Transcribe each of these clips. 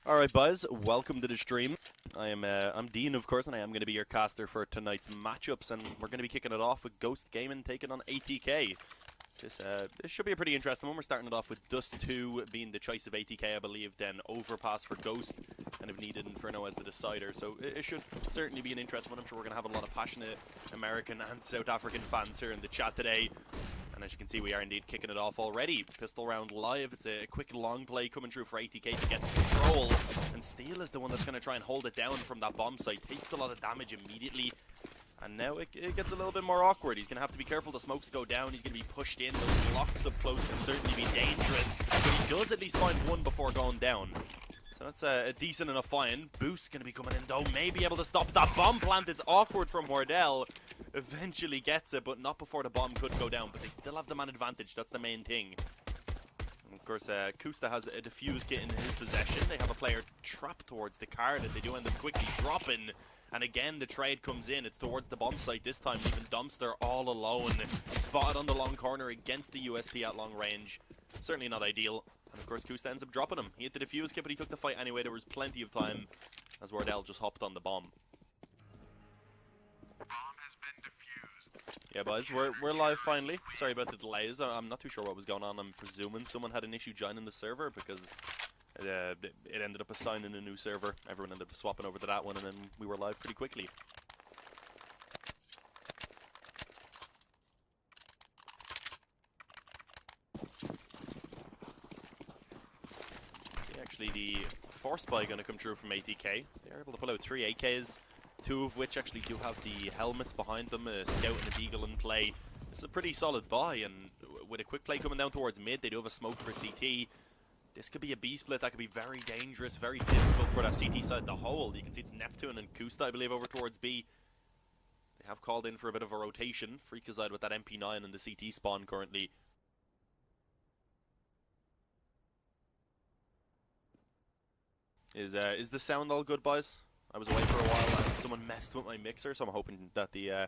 Alright Buzz, welcome to the stream. I'm Dean of course, and I am going to be your caster for tonight's matchups, and we're going to be kicking it off with Ghost Gaming taking on ATK. This should be a pretty interesting one. We're starting it off with Dust 2 being the choice of ATK, I believe, then Overpass for Ghost, and if needed, Inferno as the decider. So it should certainly be an interesting one. I'm sure we're going to have a lot of passionate American and South African fans here in the chat today. And as you can see, we are indeed kicking it off already. Pistol round live. It's a quick long play coming through for ATK to get control. And Steel is the one that's going to try and hold it down from that bomb site. Takes a lot of damage immediately. And now it gets a little bit more awkward. He's going to have to be careful. The smokes go down. He's going to be pushed in. Those blocks up close can certainly be dangerous. But he does at least find one before going down. So that's a decent enough find. Boost going to be coming in though. May be able to stop that bomb plant. It's awkward from Wardell. Eventually gets it, but not before the bomb could go down. But they still have the man advantage. That's the main thing. And of course, Kusta has a defuse kit in his possession. They have a player trapped towards the car that they do end up quickly dropping. And again, the trade comes in. It's towards the bomb site this time. Even Dumpster all alone. Spotted on the long corner against the USP at long range. Certainly not ideal. And of course, Kusta ends up dropping him. He hit the defuse kit, but he took the fight anyway. There was plenty of time as Wardell just hopped on the bomb. Yeah, boys, we're live finally. Sorry about the delays. I'm not too sure what was going on. I'm presuming someone had an issue joining the server because it ended up assigning a new server. Everyone ended up swapping over to that one, and then we were live pretty quickly. See, actually, the force buy going to come through from ATK. They're able to pull out 3 AKs. 2 of which actually do have the helmets behind them, a Scout and a Deagle in play. It's a pretty solid buy, and with a quick play coming down towards mid, they do have a smoke for CT. This could be a B-split that could be very dangerous, very difficult for that CT side to hold. You can see it's Neptune and Kusta, I believe, over towards B. They have called in for a bit of a rotation. Freakazide with that MP9 and the CT spawn currently. Is the sound all good, boys? I was away for a while and someone messed with my mixer, so I'm hoping that the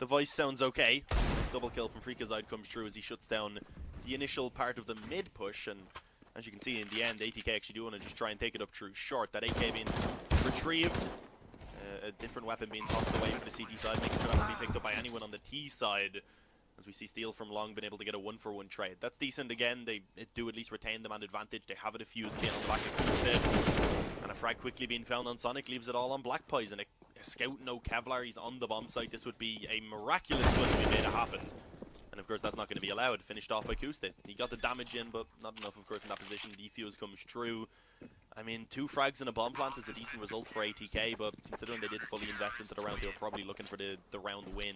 voice sounds okay. This double kill from Freakazide comes through as he shuts down the initial part of the mid push, and as you can see in the end, ATK actually do want to just try and take it up through short. That AK being retrieved, a different weapon being tossed away for the CT side, making sure that won't be picked up by anyone on the T side. As we see Steel from Long been able to get a 1-for-1 trade. That's decent again. They do at least retain the man advantage. They have a defuse kit on the back of Kusta. And a frag quickly being found on Sonic leaves it all on Black Poison. A Scout, no Kevlar, he's on the bomb site. This would be a miraculous one if we made it happen. And of course that's not going to be allowed. Finished off by Kusta. He got the damage in, but not enough of course in that position. Defuse comes through. I mean, 2 frags and a bomb plant is a decent result for ATK, but considering they did fully invest into the round, they were probably looking for the round win.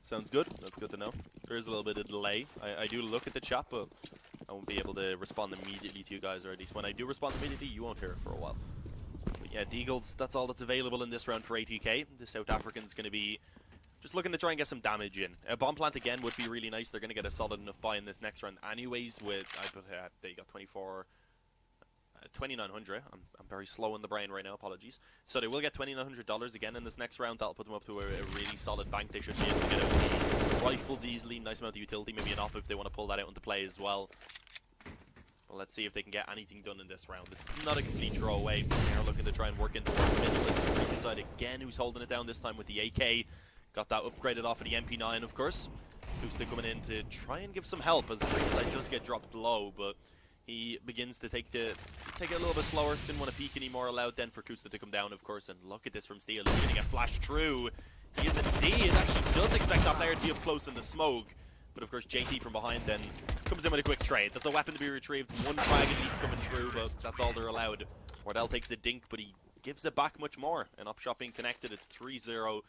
Sounds good. That's good to know. There is a little bit of delay. I do look at the chat, but I won't be able to respond immediately to you guys, or at least when I do respond immediately, you won't hear it for a while. But yeah, Deagles, that's all that's available in this round for ATK. The South African's going to be just looking to try and get some damage in. A bomb plant again would be really nice. They're going to get a solid enough buy in this next round anyways with, they got 2,900. I'm very slow in the brain right now, apologies. So they will get $2,900 again in this next round. That'll put them up to a really solid bank. They should be able to get out the rifles easily. Nice amount of utility, maybe an op if they want to pull that out into play as well. But let's see if they can get anything done in this round. It's not a complete throwaway. They're looking to try and work into the middle. It's Freakazide again who's holding it down this time with the AK. Got that upgraded off of the MP9, of course. Kusta coming in to try and give some help as Freakazide does get dropped low, but he begins to take it a little bit slower. Didn't want to peek anymore. Allowed then for Kusta to come down, of course. And look at this from Steel. He's getting a flash through. He is indeed. Actually does expect that player to be up close in the smoke. But of course, JT from behind then comes in with a quick trade. That's a weapon to be retrieved. 1 frag at least coming through, but that's all they're allowed. Wardell takes a dink, but he gives it back much more. And up shot being connected. It's 3-0.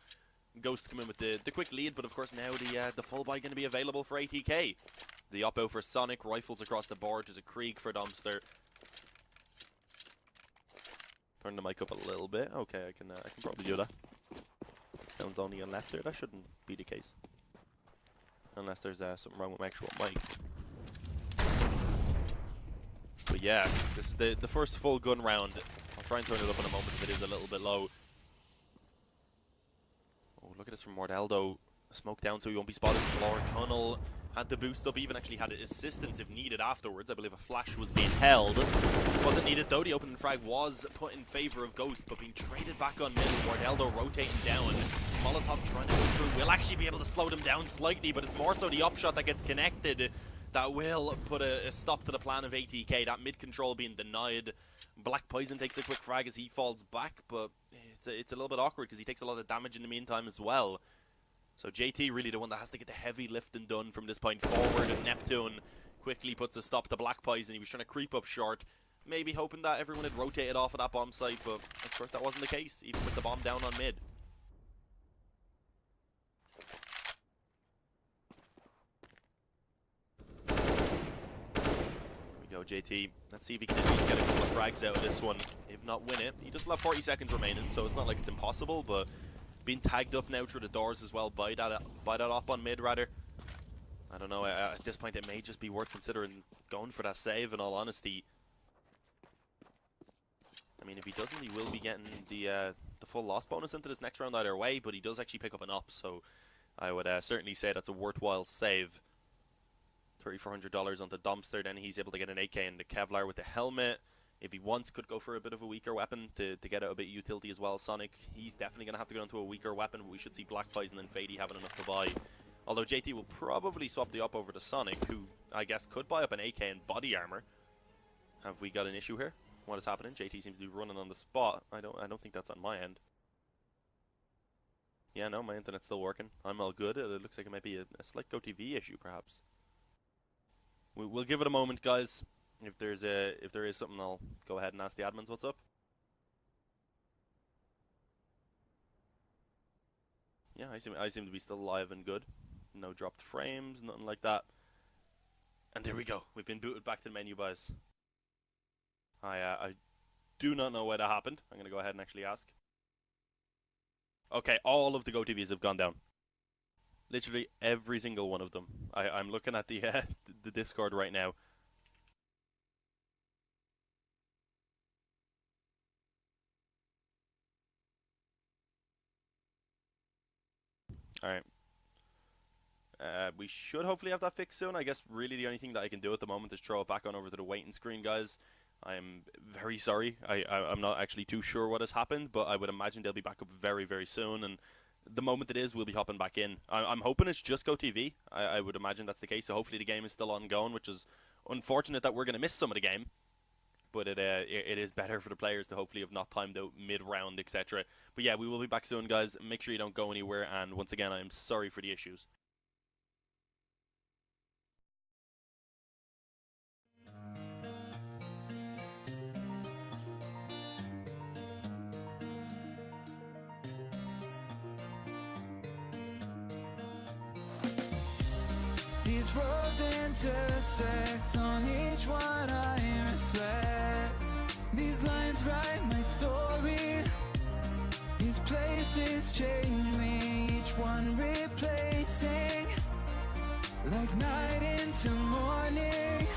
Ghost come in with the quick lead, but of course now the full buy going to be available for ATK. The oppo for Sonic, rifles across the board. There's a Krieg for Dumpster. Turn the mic up a little bit. Okay, I can probably do that. Sounds only on left there. That shouldn't be the case, unless there's something wrong with my actual mic. But yeah, this is the first full gun round I'll try and turn it up in a moment if it is a little bit low. Oh, look at this from Mordeldo. Smoke down so he won't be spotted. Floor tunnel. Had the boost up, even actually had assistance if needed afterwards. I believe a flash was being held. Wasn't needed though. The opening frag was put in favor of Ghost, but being traded back on mid. Mordeldo rotating down. Molotov trying to go through. Will actually be able to slow them down slightly, but it's more so the upshot that gets connected that will put a stop to the plan of ATK. That mid control being denied. Black Poison takes a quick frag as he falls back, but it's a little bit awkward because he takes a lot of damage in the meantime as well. So JT really the one that has to get the heavy lifting done from this point forward, and Neptune quickly puts a stop to Black Poison. He was trying to creep up short, maybe hoping that everyone had rotated off of that bomb site, but of course that wasn't the case, even with the bomb down on mid. Here we go, JT. Let's see if he can at least get a couple of frags out of this one. If not win it, he does still have 40 seconds remaining, so it's not like it's impossible, but being tagged up now through the doors as well by that op on mid, rather. I don't know, at this point it may just be worth considering going for that save, in all honesty. I mean, if he doesn't, he will be getting the full loss bonus into this next round either way, but he does actually pick up an op, so I would certainly say that's a worthwhile save. $3,400 onto Dumpster, then he's able to get an AK and the Kevlar with the helmet. If he wants, could go for a bit of a weaker weapon to get out a bit of utility as well. Sonic, he's definitely going to have to go into a weaker weapon, but we should see Black Poison and Fady having enough to buy. Although JT will probably swap the op over to Sonic, who I guess could buy up an AK and body armor. Have we got an issue here? What is happening? JT seems to be running on the spot. I don't think that's on my end. Yeah, no, my internet's still working. I'm all good. It looks like it might be a slight GoTV issue, perhaps. We'll give it a moment, guys. If there is something, I'll go ahead and ask the admins what's up. Yeah, I seem to be still alive and good. No dropped frames, nothing like that. And there we go. We've been booted back to the menu, boys. I do not know why that happened. I'm gonna go ahead and actually ask. Okay, all of the GoTVs have gone down. Literally every single one of them. I'm looking at the Discord right now. Alright. We should hopefully have that fixed soon. I guess really the only thing that I can do at the moment is throw it back on over to the waiting screen, guys. I'm very sorry. I'm not actually too sure what has happened, but I would imagine they'll be back up very, very soon. And the moment it is, we'll be hopping back in. I'm hoping it's just GoTV. I would imagine that's the case. So hopefully the game is still ongoing, which is unfortunate that we're going to miss some of the game. But it is better for the players to hopefully have not timed out mid-round, etc. But yeah, we will be back soon, guys. Make sure you don't go anywhere. And once again, I am sorry for the issues. These roads intersect, on each one I reflect. These lines write my story. These places change me, each one replacing. Like night into morning,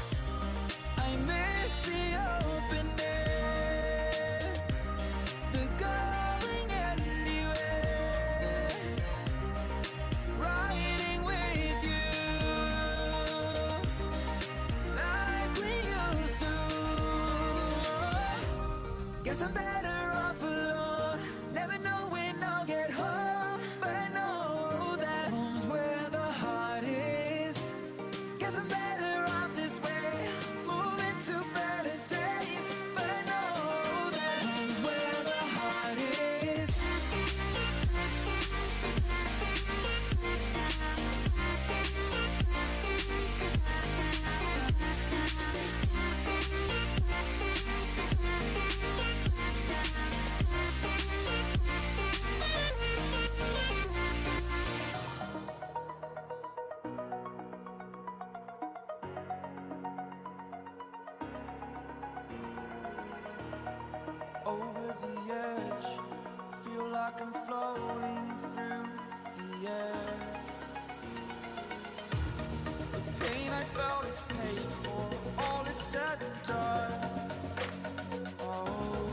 I miss the open air, the going anywhere, riding with you like we used to. Guess I'm better off alone, never know when I'll get home, but I know that home's where the heart is. Guess I'm better off this way, moving to better days, but I know that home's where the heart is. Over the edge, feel like I'm floating through the air. The pain I felt is paid for, all is said and done. Oh,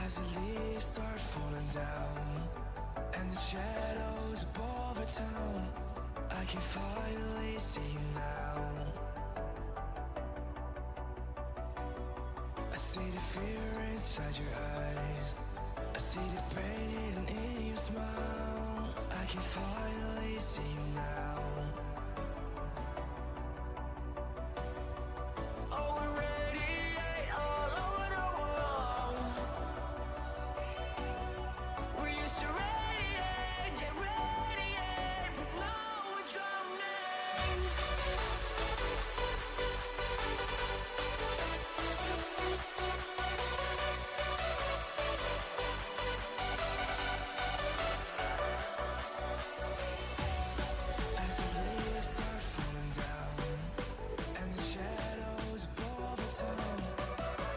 As the leaves start falling down and the shadows above our town, I can finally see you now. I see the fear inside your eyes, I see the pain in your smile. I can finally see you now. Oh, we radiate all over the world. We used to radiate, yeah, radiate, but now we're drowning. As the leaves start falling down and the shadows above the town,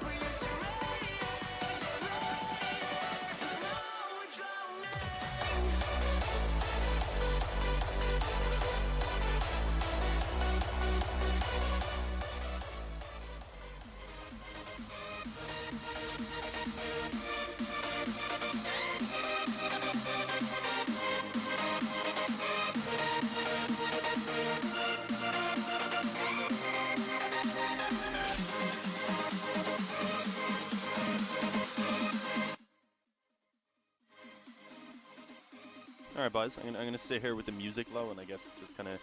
we used to radiate, but now we're drowning. Alright, boys, I'm gonna sit here with the music low and I guess just kind of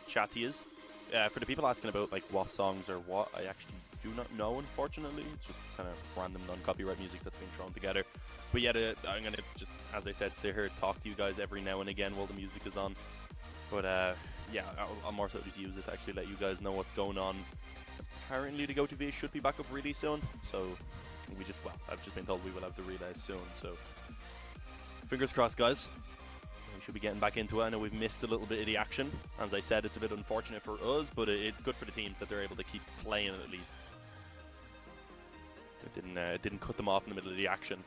chat to yous. For the people asking about like what songs or what, I actually do not know, unfortunately. It's just kind of random non-copyright music that's being thrown together. But yeah, I'm gonna just, as I said, sit here, talk to you guys every now and again while the music is on. But yeah, I'll more so just use it to actually let you guys know what's going on. Apparently the GoTV should be back up really soon, so I've just been told we will have the relay soon, so fingers crossed, guys. We should be getting back into it. I know we've missed a little bit of the action. As I said, it's a bit unfortunate for us, but it's good for the teams that they're able to keep playing at least. It didn't cut them off in the middle of the action.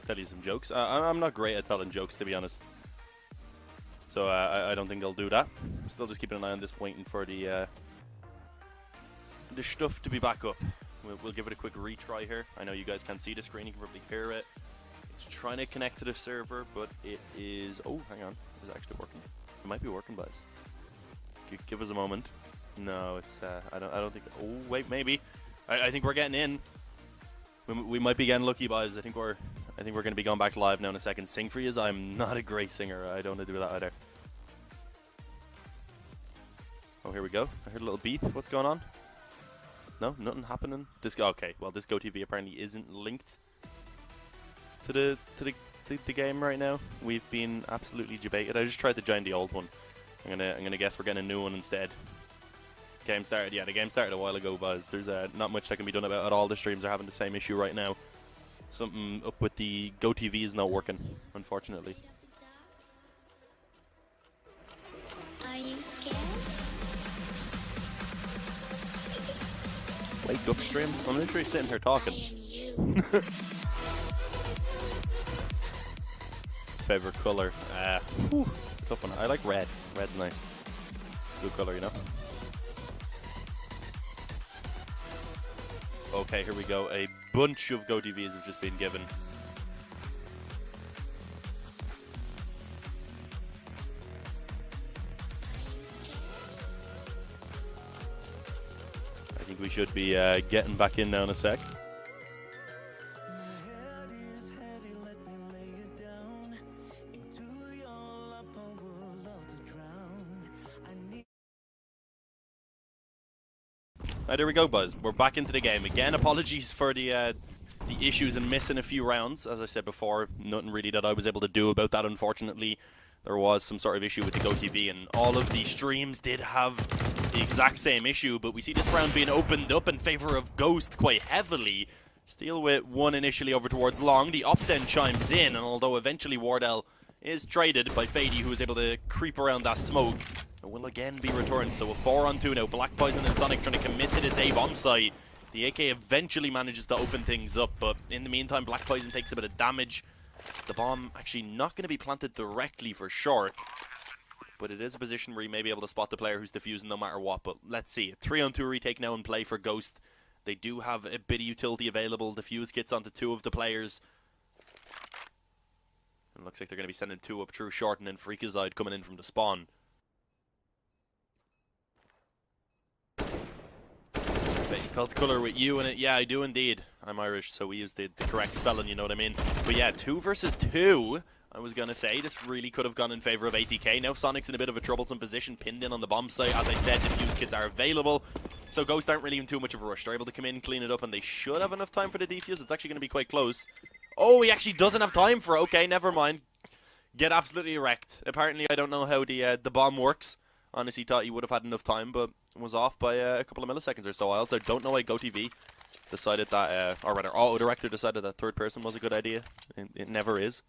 Tell you some jokes. I'm not great at telling jokes, to be honest. So I don't think I'll do that. Still just keeping an eye on this, waiting for the stuff to be back up. We'll give it a quick retry here. I know you guys can't see the screen, you can probably hear it. It's trying to connect to the server, but it is... Oh, hang on. Is it actually working? It might be working, guys. Give us a moment. No, it's... I don't think... Oh, wait, maybe. I think we're getting in. We might be getting lucky, boys. I think we're going to be going back live now in a second. Sing for you. I'm not a great singer. I don't want to do that either. Oh, here we go. I heard a little beep. What's going on? No, nothing happening. Okay. Well, this GoTV apparently isn't linked to the game right now. We've been absolutely debated. I just tried to join the old one. I'm gonna guess we're getting a new one instead. Game started. Yeah, the game started a while ago, Buzz. There's not much that can be done about it. All the streams are having the same issue right now. Something up with the GoTV is not working, unfortunately. Are you scared? Wake up, stream. I'm literally sitting here talking. I am you. Favorite color? Tough one. I like red. Red's nice. Good color, you know. Okay, here we go. A bunch of GoTVs have just been given. I think we should be getting back in now in a sec. There we go, Buzz. We're back into the game again. Apologies for the the issues and missing a few rounds. As I said before, nothing really that I was able to do about that, unfortunately. There was some sort of issue with the GoTV, and all of the streams did have the exact same issue, but we see this round being opened up in favor of Ghost quite heavily. Steel with one initially over towards Long. The up then chimes in, and although eventually Wardell is traded by Fady, who is able to creep around that smoke, it will again be returned. So a 4-on-2 now. Black Poison and Sonic trying to commit to this A bomb site. The AK eventually manages to open things up, but in the meantime, Black Poison takes a bit of damage. The bomb actually not going to be planted directly for short, but it is a position where you may be able to spot the player who's defusing no matter what. But let's see. 3-on-2 retake now in play for Ghost. They do have a bit of utility available. Defuse kits onto 2 of the players. It looks like they're going to be sending 2 up through short, and then Freakazoid coming in from the spawn. He's called Colour with you in it. Yeah, I do indeed. I'm Irish, so we use the correct spelling, you know what I mean? But yeah, 2 versus 2, I was going to say. This really could have gone in favor of ATK. Now Sonic's in a bit of a troublesome position, pinned in on the bomb site. As I said, defuse kits are available, so Ghost aren't really in too much of a rush. They're able to come in, clean it up, and they should have enough time for the defuse. It's actually going to be quite close. Oh, he actually doesn't have time for it. Okay, never mind. Get absolutely wrecked. Apparently, I don't know how the bomb works. Honestly, thought he would have had enough time, but was off by a couple of milliseconds or so. I also don't know why GoTV decided that, or rather, Auto Director decided that third person was a good idea. It never is.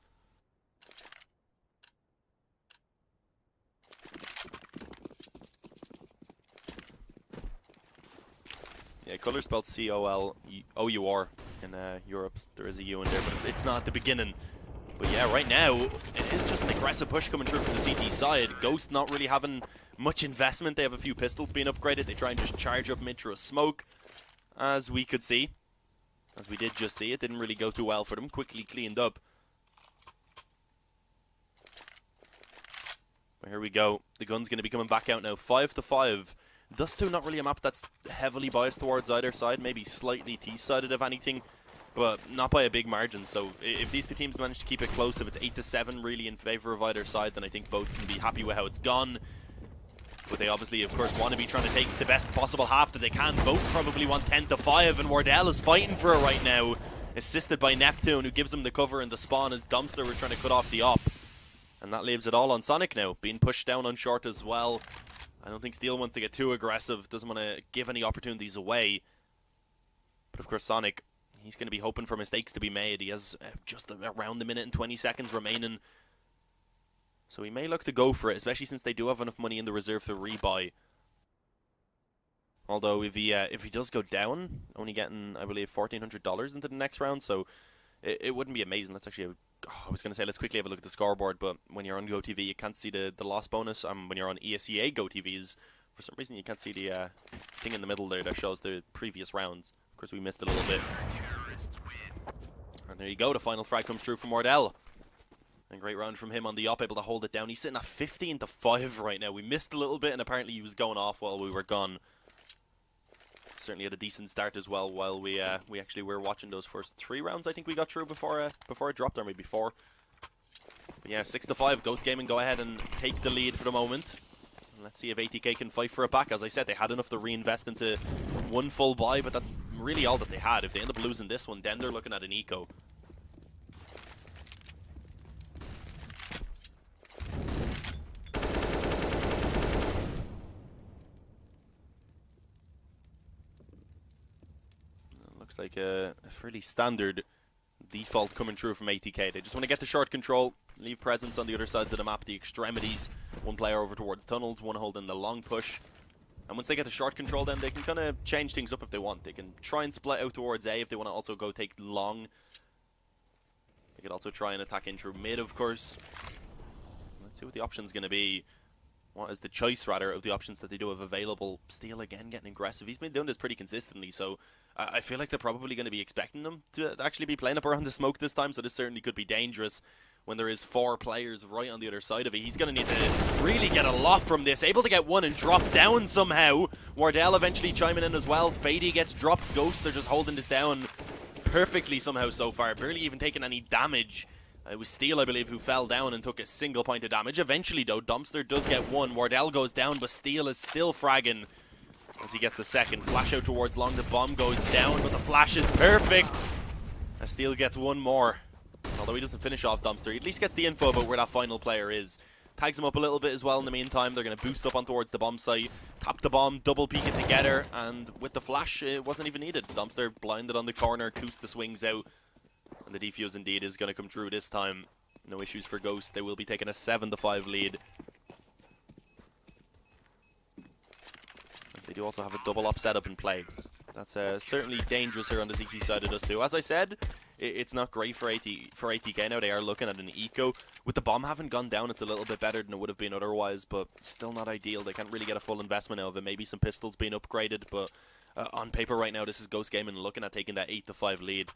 Yeah, Colour spelled C-O-L-O-U-R in Europe. There is a U in there, but it's not the beginning. But yeah, right now, it is just an aggressive push coming through from the CT side. Ghost not really having much investment. They have a few pistols being upgraded. They try and just charge up mid through a smoke, as we could see. As we did just see, it didn't really go too well for them. Quickly cleaned up. But here we go. The gun's going to be coming back out now. 5-5. Dust 2 not really a map that's heavily biased towards either side. Maybe slightly T-sided, if anything, but not by a big margin. So if these two teams manage to keep it close, if it's 8-7 really in favor of either side, then I think both can be happy with how it's gone. But they obviously, of course, want to be trying to take the best possible half that they can. Both probably want 10-5, and Wardell is fighting for it right now, assisted by Neptune, who gives them the cover in the spawn as Dumpster was trying to cut off the op. And that leaves it all on Sonic now, being pushed down on short as well. I don't think Steel wants to get too aggressive, doesn't want to give any opportunities away. But of course, Sonic, he's going to be hoping for mistakes to be made. He has just around a minute and 20 seconds remaining. So he may look to go for it, especially since they do have enough money in the reserve to rebuy. Although if he does go down, only getting, I believe, $1,400 into the next round, so it wouldn't be amazing. Let's actually, I was going to say, let's quickly have a look at the scoreboard, but when you're on GoTV, you can't see the loss bonus. When you're on ESEA GoTVs, for some reason you can't see the thing in the middle there that shows the previous rounds. Of course, we missed a little bit. And there you go, the final frag comes through from Wardell. And great round from him on the op, able to hold it down. He's sitting at 15-5 right now. We missed a little bit, and apparently he was going off while we were gone. Certainly had a decent start as well while we actually were watching those first 3 rounds. I think we got through before it dropped, or maybe 4. But yeah, 6-5. Ghost Gaming go ahead and take the lead for the moment. Let's see if ATK can fight for it back. As I said, they had enough to reinvest into 1 full buy, but that's really all that they had. If they end up losing this one, then they're looking at an eco. Looks like a fairly standard default coming through from ATK. They just want to get the short control, leave presence on the other sides of the map, the extremities. 1 player over towards tunnels, 1 holding the long push. And once they get the short control, then they can kind of change things up if they want. They can try and split out towards A if they want to also go take long. They could also try and attack in through mid, of course. Let's see what the option's going to be. What is the choice, rather, of the options that they do have available. Steel, again, getting aggressive. He's been doing this pretty consistently, so I feel like they're probably going to be expecting them to actually be playing up around the smoke this time, so this certainly could be dangerous when there is 4 players right on the other side of it. He's going to need to really get a lot from this. Able to get 1 and drop down somehow. Wardell eventually chiming in as well. Fady gets dropped. Ghost, they're just holding this down perfectly somehow so far. Barely even taking any damage. It was Steel, I believe, who fell down and took a single point of damage. Eventually, though, Dumpster does get 1. Wardell goes down, but Steel is still fragging as he gets a second. Flash out towards long. The bomb goes down, but the flash is perfect. Steel gets one more. Although he doesn't finish off Dumpster, he at least gets the info about where that final player is. Tags him up a little bit as well in the meantime. They're going to boost up on towards the bomb site, tap the bomb, double peek it together, and with the flash, it wasn't even needed. Dumpster blinded on the corner, Kusta swings out, and the defuse indeed is going to come true this time. No issues for Ghost. They will be taking a 7-5 lead. They do also have a double up setup in play. That's certainly dangerous here on the ZT side of us too. As I said, it's not great for ATK now. They are looking at an eco. With the bomb having gone down, it's a little bit better than it would have been otherwise, but still not ideal. They can't really get a full investment out of it. Maybe some pistols being upgraded, but on paper right now, this is Ghost Gaming looking at taking that 8-5 lead.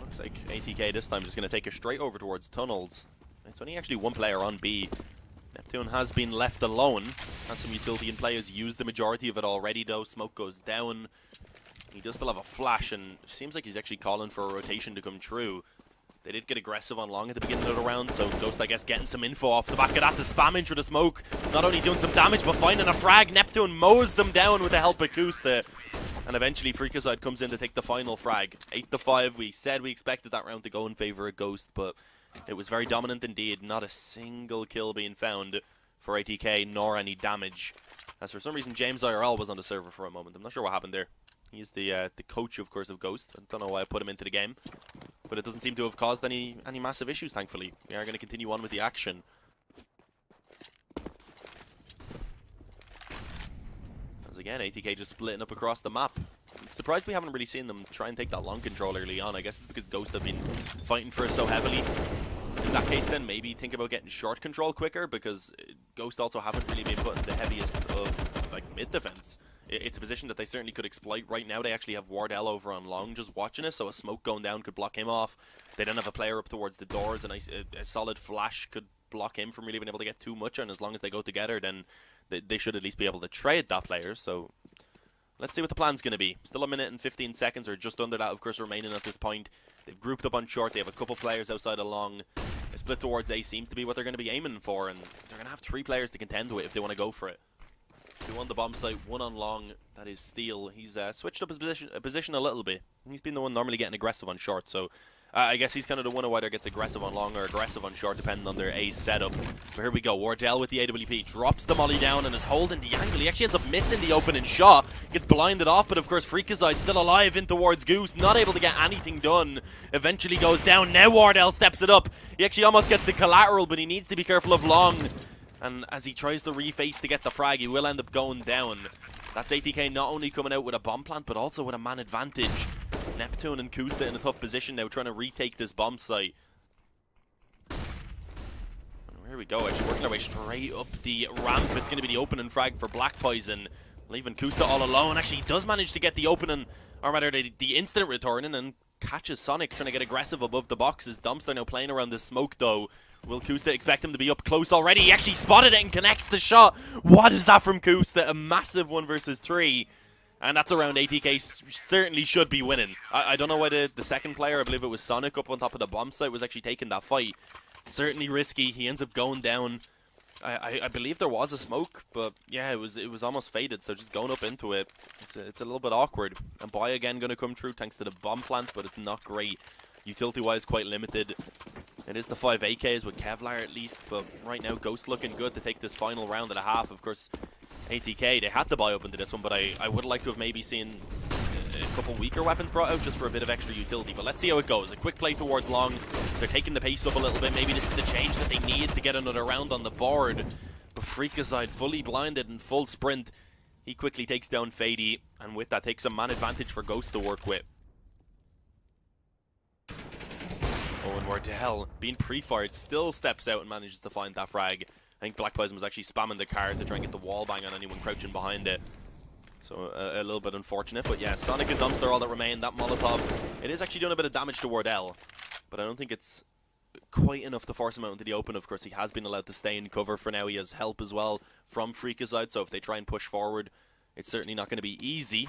Looks like ATK this time just going to take it straight over towards tunnels. It's only actually one player on B. Neptune has been left alone. Has some utility in play, has used the majority of it already though. Smoke goes down. He does still have a flash, and it seems like he's actually calling for a rotation to come true. They did get aggressive on long at the beginning of the round, so Ghost, I guess, getting some info off the back of that. The spam into the smoke, not only doing some damage, but finding a frag. Neptune mows them down with the help of Kusta. And eventually Freakazoid comes in to take the final frag. 8-5, we said we expected that round to go in favor of Ghost, but it was very dominant indeed. Not a single kill being found for ATK, nor any damage. As for some reason, James IRL was on the server for a moment. I'm not sure what happened there. He's the coach, of course, of Ghost. I don't know why I put him into the game, but it doesn't seem to have caused any massive issues, thankfully. We are going to continue on with the action. As again, ATK just splitting up across the map. I'm surprised we haven't really seen them try and take that long control early on. I guess it's because Ghost have been fighting for it so heavily. In that case, then, maybe think about getting short control quicker, because Ghost also haven't really been putting the heaviest of, like, mid-defense. It's a position that they certainly could exploit. Right now, they actually have Wardell over on long just watching it, so a smoke going down could block him off. They don't have a player up towards the doors, and a solid flash could block him from really being able to get too much, and as long as they go together, then they should at least be able to trade that player, so let's see what the plan's going to be. Still 1 minute and 15 seconds, or just under that, of course, remaining at this point. They've grouped up on short. They have a couple players outside of long. A split towards A seems to be what they're going to be aiming for, and they're going to have 3 players to contend with if they want to go for it. 2 on the bomb site, 1 on long. That is Steel. He's switched up his position a little bit. He's been the one normally getting aggressive on short, so I guess he's kind of the one who either gets aggressive on long or aggressive on short, depending on their A setup. But here we go. Wardell with the AWP drops the molly down and is holding the angle. He actually ends up missing the opening shot. Gets blinded off, but of course Freakazoid still alive in towards Goose. Not able to get anything done. Eventually goes down. Now Wardell steps it up. He actually almost gets the collateral, but he needs to be careful of long. And as he tries to reface to get the frag, he will end up going down. That's ATK not only coming out with a bomb plant, but also with a man advantage. Neptune and Kusta in a tough position now, trying to retake this bomb site. And here we go, actually working our way straight up the ramp. It's going to be the opening frag for Black Poison, leaving Kusta all alone. Actually, he does manage to get the opening, or rather the instant returning, and catches Sonic trying to get aggressive above the boxes. Dumpster now playing around the smoke though. Will Kusta expect him to be up close already? He actually spotted it and connects the shot. What is that from Kusta? A massive 1 versus 3. And that's around ATK certainly should be winning. I don't know why the second player, I believe it was Sonic up on top of the bomb site, was actually taking that fight. Certainly risky. He ends up going down. I believe there was a smoke, but yeah, it was almost faded, so just going up into it, it's a little bit awkward. And Boy again going to come through thanks to the bomb plant, but it's not great. Utility-wise, quite limited. It is the 5 AKs with Kevlar at least, but right now Ghost looking good to take this final round and a half. Of course, ATK, they had to buy up into this one, but I would like to have maybe seen a couple weaker weapons brought out just for a bit of extra utility. But let's see how it goes. A quick play towards long. They're taking the pace up a little bit. Maybe this is the change that they need to get another round on the board. But Freakazoid fully blinded and full sprint. He quickly takes down Fady, and with that takes a man advantage for Ghost to work with. Oh, and Wardell, being pre-fired, still steps out and manages to find that frag. I think Black Poison was actually spamming the car to try and get the wall bang on anyone crouching behind it. So a little bit unfortunate, but yeah, Sonic and Dumpster all that remain. That Molotov, it is actually doing a bit of damage to Wardell, but I don't think it's quite enough to force him out into the open. Of course, he has been allowed to stay in cover for now. He has help as well from Freakazoid, so if they try and push forward, it's certainly not going to be easy.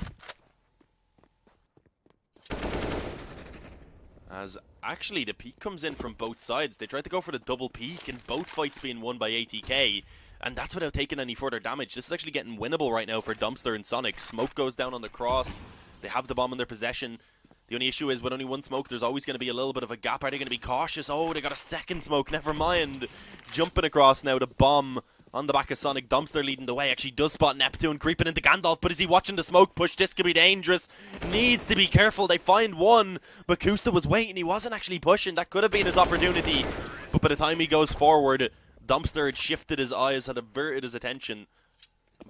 As actually the peek comes in from both sides. They tried to go for the double peek, and both fights being won by ATK. And that's without taking any further damage. This is actually getting winnable right now for Dumpster and Sonic. Smoke goes down on the cross. They have the bomb in their possession. The only issue is with only one smoke, there's always going to be a little bit of a gap. Are they going to be cautious? Oh, they got a second smoke. Never mind. Jumping across now to bomb on the back of Sonic. Dumpster leading the way. Actually does spot Neptune creeping into Gandalf, but is he watching the smoke push? This could be dangerous. Needs to be careful. They find one, but Kusta was waiting. He wasn't actually pushing. That could have been his opportunity. But by the time he goes forward, Dumpster had shifted his eyes, had averted his attention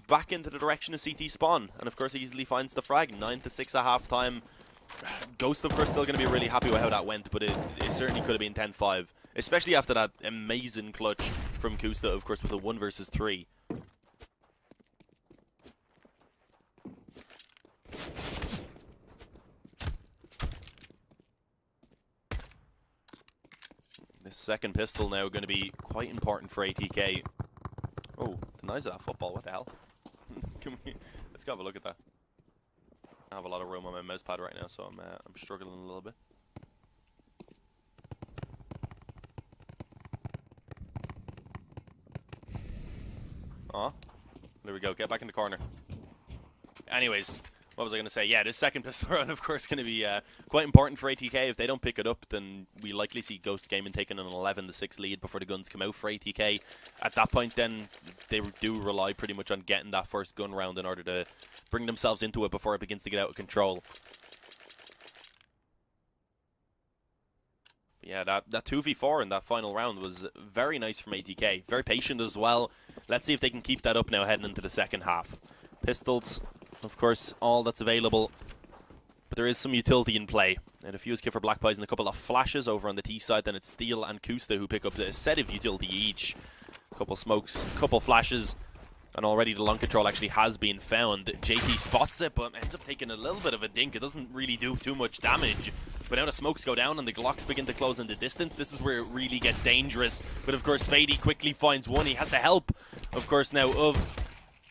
back into the direction of CT spawn, and of course he easily finds the frag. 9-6 at half time. Ghost of course still going to be really happy with how that went, but it certainly could have been 10-5, especially after that amazing clutch from Kusta, of course, with a 1 versus 3. This second pistol now going to be quite important for ATK. Oh, denies that football. What the hell? Let's go have a look at that. I have a lot of room on my mouse pad right now, so I'm struggling a little bit. Aw. There we go. Get back in the corner. Anyways, what was I going to say? Yeah, this second pistol round, of course, going to be quite important for ATK. If they don't pick it up, then we likely see Ghost Gaming taking an 11-6 lead before the guns come out for ATK. At that point, then, they do rely pretty much on getting that first gun round in order to bring themselves into it before it begins to get out of control. Yeah, that 2v4 in that final round was very nice from ATK. Very patient as well. Let's see if they can keep that up now heading into the second half. Pistols, of course, all that's available. But there is some utility in play. And a fuse kit for Black Pies and a couple of flashes over on the T side. Then it's Steel and Kusta who pick up a set of utility each. A couple smokes, a couple flashes. And already the long control actually has been found. JT spots it, but ends up taking a little bit of a dink. It doesn't really do too much damage. But now the smokes go down and the Glocks begin to close in the distance. This is where it really gets dangerous. But of course, Fady quickly finds one. He has the help, of course, now of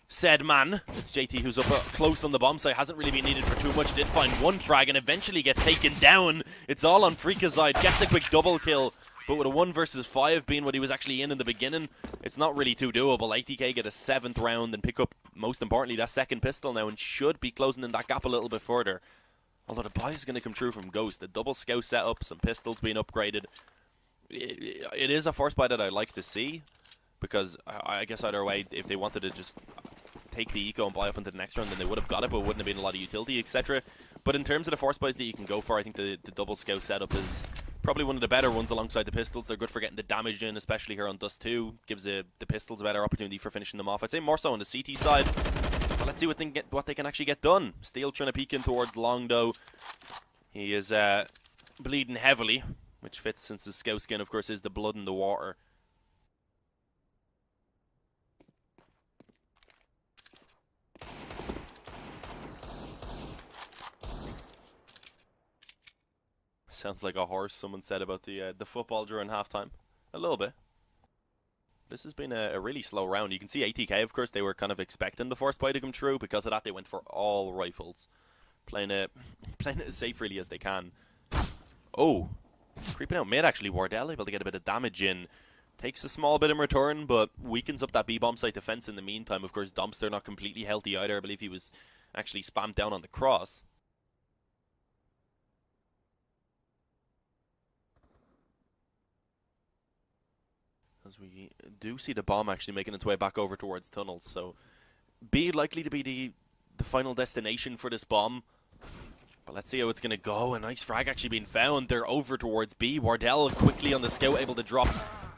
said man. It's JT who's up close on the bomb site. Hasn't really been needed for too much. Did find one frag and eventually get taken down. It's all on Freaka's side. Gets a quick double kill. But with a 1 versus 5 being what he was actually in the beginning, it's not really too doable. ATK get a 7th round and pick up, most importantly, that second pistol now and should be closing in that gap a little bit further. Although the buy is going to come through from Ghost. The double scout setup, some pistols being upgraded. It is a force buy that I like to see, because I guess either way, if they wanted to just take the eco and buy up into the next round, then they would have got it, but it wouldn't have been a lot of utility, etc. But in terms of the force buys that you can go for, I think the double scout setup is probably one of the better ones alongside the pistols. They're good for getting the damage in, especially here on Dust 2. Gives the pistols a better opportunity for finishing them off. I'd say more so on the CT side. But let's see what they can actually get done. Steel trying to peek in towards Long, though. He is bleeding heavily, which fits since his scout skin, of course, is the blood in the water. Sounds like a horse, someone said about the football during halftime. A little bit. This has been a really slow round. You can see ATK, of course, they were kind of expecting the force buy to come true. Because of that, they went for all rifles. Playing it as safe, really, as they can. Oh, creeping out mid, actually. Wardell able to get a bit of damage in. Takes a small bit in return, but weakens up that B-bomb site defense in the meantime. Of course, Dumpster not completely healthy either. I believe he was actually spammed down on the cross. As we do see the bomb actually making its way back over towards tunnels, so B likely to be the final destination for this bomb. But let's see how it's going to go. A nice frag actually being found. They're over towards B. Wardell quickly on the scout, able to drop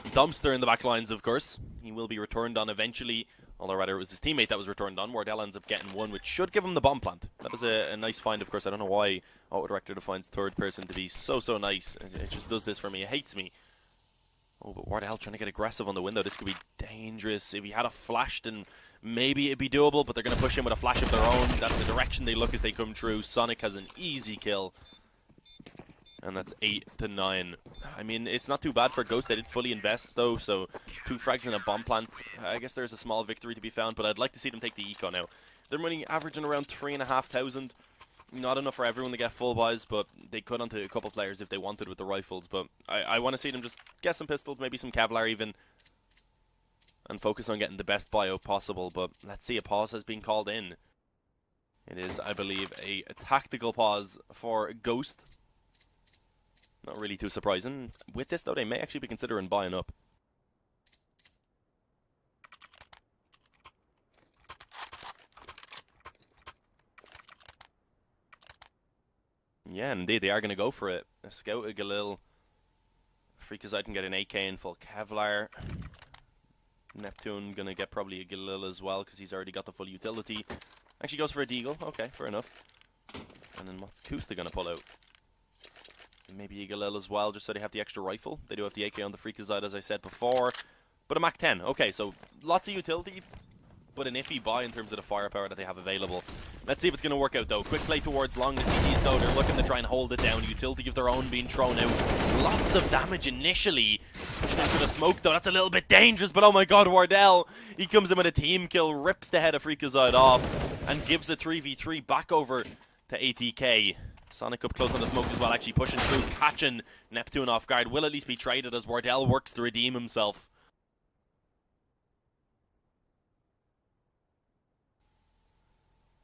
Dumpster in the back lines, of course. He will be returned on eventually. Although rather it was his teammate that was returned on. Wardell ends up getting one, which should give him the bomb plant. That is a nice find, of course. I don't know why Auto Director defines third person to be so nice. It just does this for me. It hates me. Oh, but Wardell trying to get aggressive on the window. This could be dangerous. If he had a flash, then maybe it'd be doable, but they're going to push in with a flash of their own. That's the direction they look as they come through. Sonic has an easy kill. And that's 8-9. I mean, it's not too bad for Ghost. They did fully invest, though, so 2 frags in a bomb plant. I guess there's a small victory to be found, but I'd like to see them take the eco now. They're money averaging around 3,500. Not enough for everyone to get full buys, but they could onto a couple players if they wanted with the rifles. But I want to see them just get some pistols, maybe some Kevlar even. and focus on getting the best bio possible. But let's see, a pause has been called in. It is, I believe, a tactical pause for Ghost. Not really too surprising. With this, though, they may actually be considering buying up. Yeah, indeed, they are going to go for it. A Scout, a Galil. Freakazoid can get an AK in full Kevlar. Neptune going to get probably a Galil as well, because he's already got the full utility. Actually goes for a Deagle. Okay, fair enough. And then what's Kusta going to pull out? Maybe a Galil as well, just so they have the extra rifle. They do have the AK on the Freakazoid, as I said before. But a Mach 10. Okay, so lots of utility, but an iffy buy in terms of the firepower that they have available. Let's see if it's going to work out, though. Quick play towards long. The CTs, though, they're looking to try and hold it down. Utility of their own being thrown out. Lots of damage initially. Pushing into the smoke, though. That's a little bit dangerous, but oh my god, Wardell. He comes in with a team kill, rips the head of Freakazoid off, and gives a 3v3 back over to ATK. Sonic up close on the smoke as well, actually pushing through, catching Neptune off guard. Will at least be traded as Wardell works to redeem himself.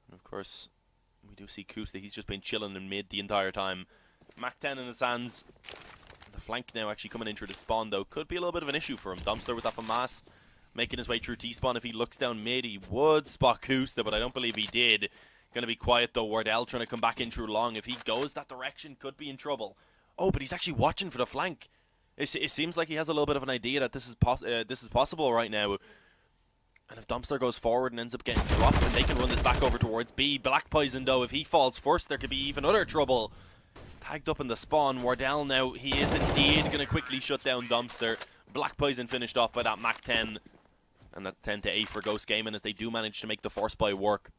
And of course, we do see Kusta. He's just been chilling in mid the entire time. Mach 10 in his hands. The flank now actually coming in through the spawn, though. Could be a little bit of an issue for him. Dumpster with that FAMAS making his way through T-spawn. If he looks down mid, he would spot Kusta, but I don't believe he did. Going to be quiet, though. Wardell trying to come back in through long. If he goes that direction, could be in trouble. Oh, but he's actually watching for the flank. It seems like he has a little bit of an idea that this is possible right now. And if Dumpster goes forward and ends up getting dropped, then they can run this back over towards B. Black Poison, though, if he falls first, there could be even other trouble. Tagged up in the spawn. Wardell now, he is indeed going to quickly shut down Dumpster. Black Poison finished off by that Mach 10. And that's 10 to 8 for Ghost Gaming as they do manage to make the force buy work.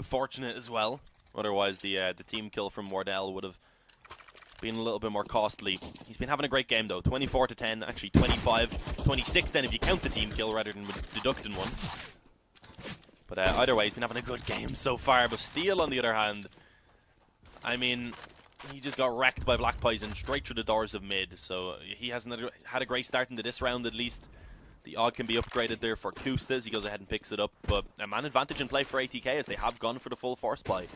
Fortunate as well. Otherwise, the team kill from Wardell would have been a little bit more costly. He's been having a great game, though. 24 to 10, actually 25, 26 then if you count the team kill rather than deducting one. But either way, he's been having a good game so far. But Steel, on the other hand, I mean, he just got wrecked by Black Poison straight through the doors of mid. So he hasn't had a great start into this round, at least. The odd can be upgraded there for Kusta as he goes ahead and picks it up. But a man advantage in play for ATK as they have gone for the full force buy.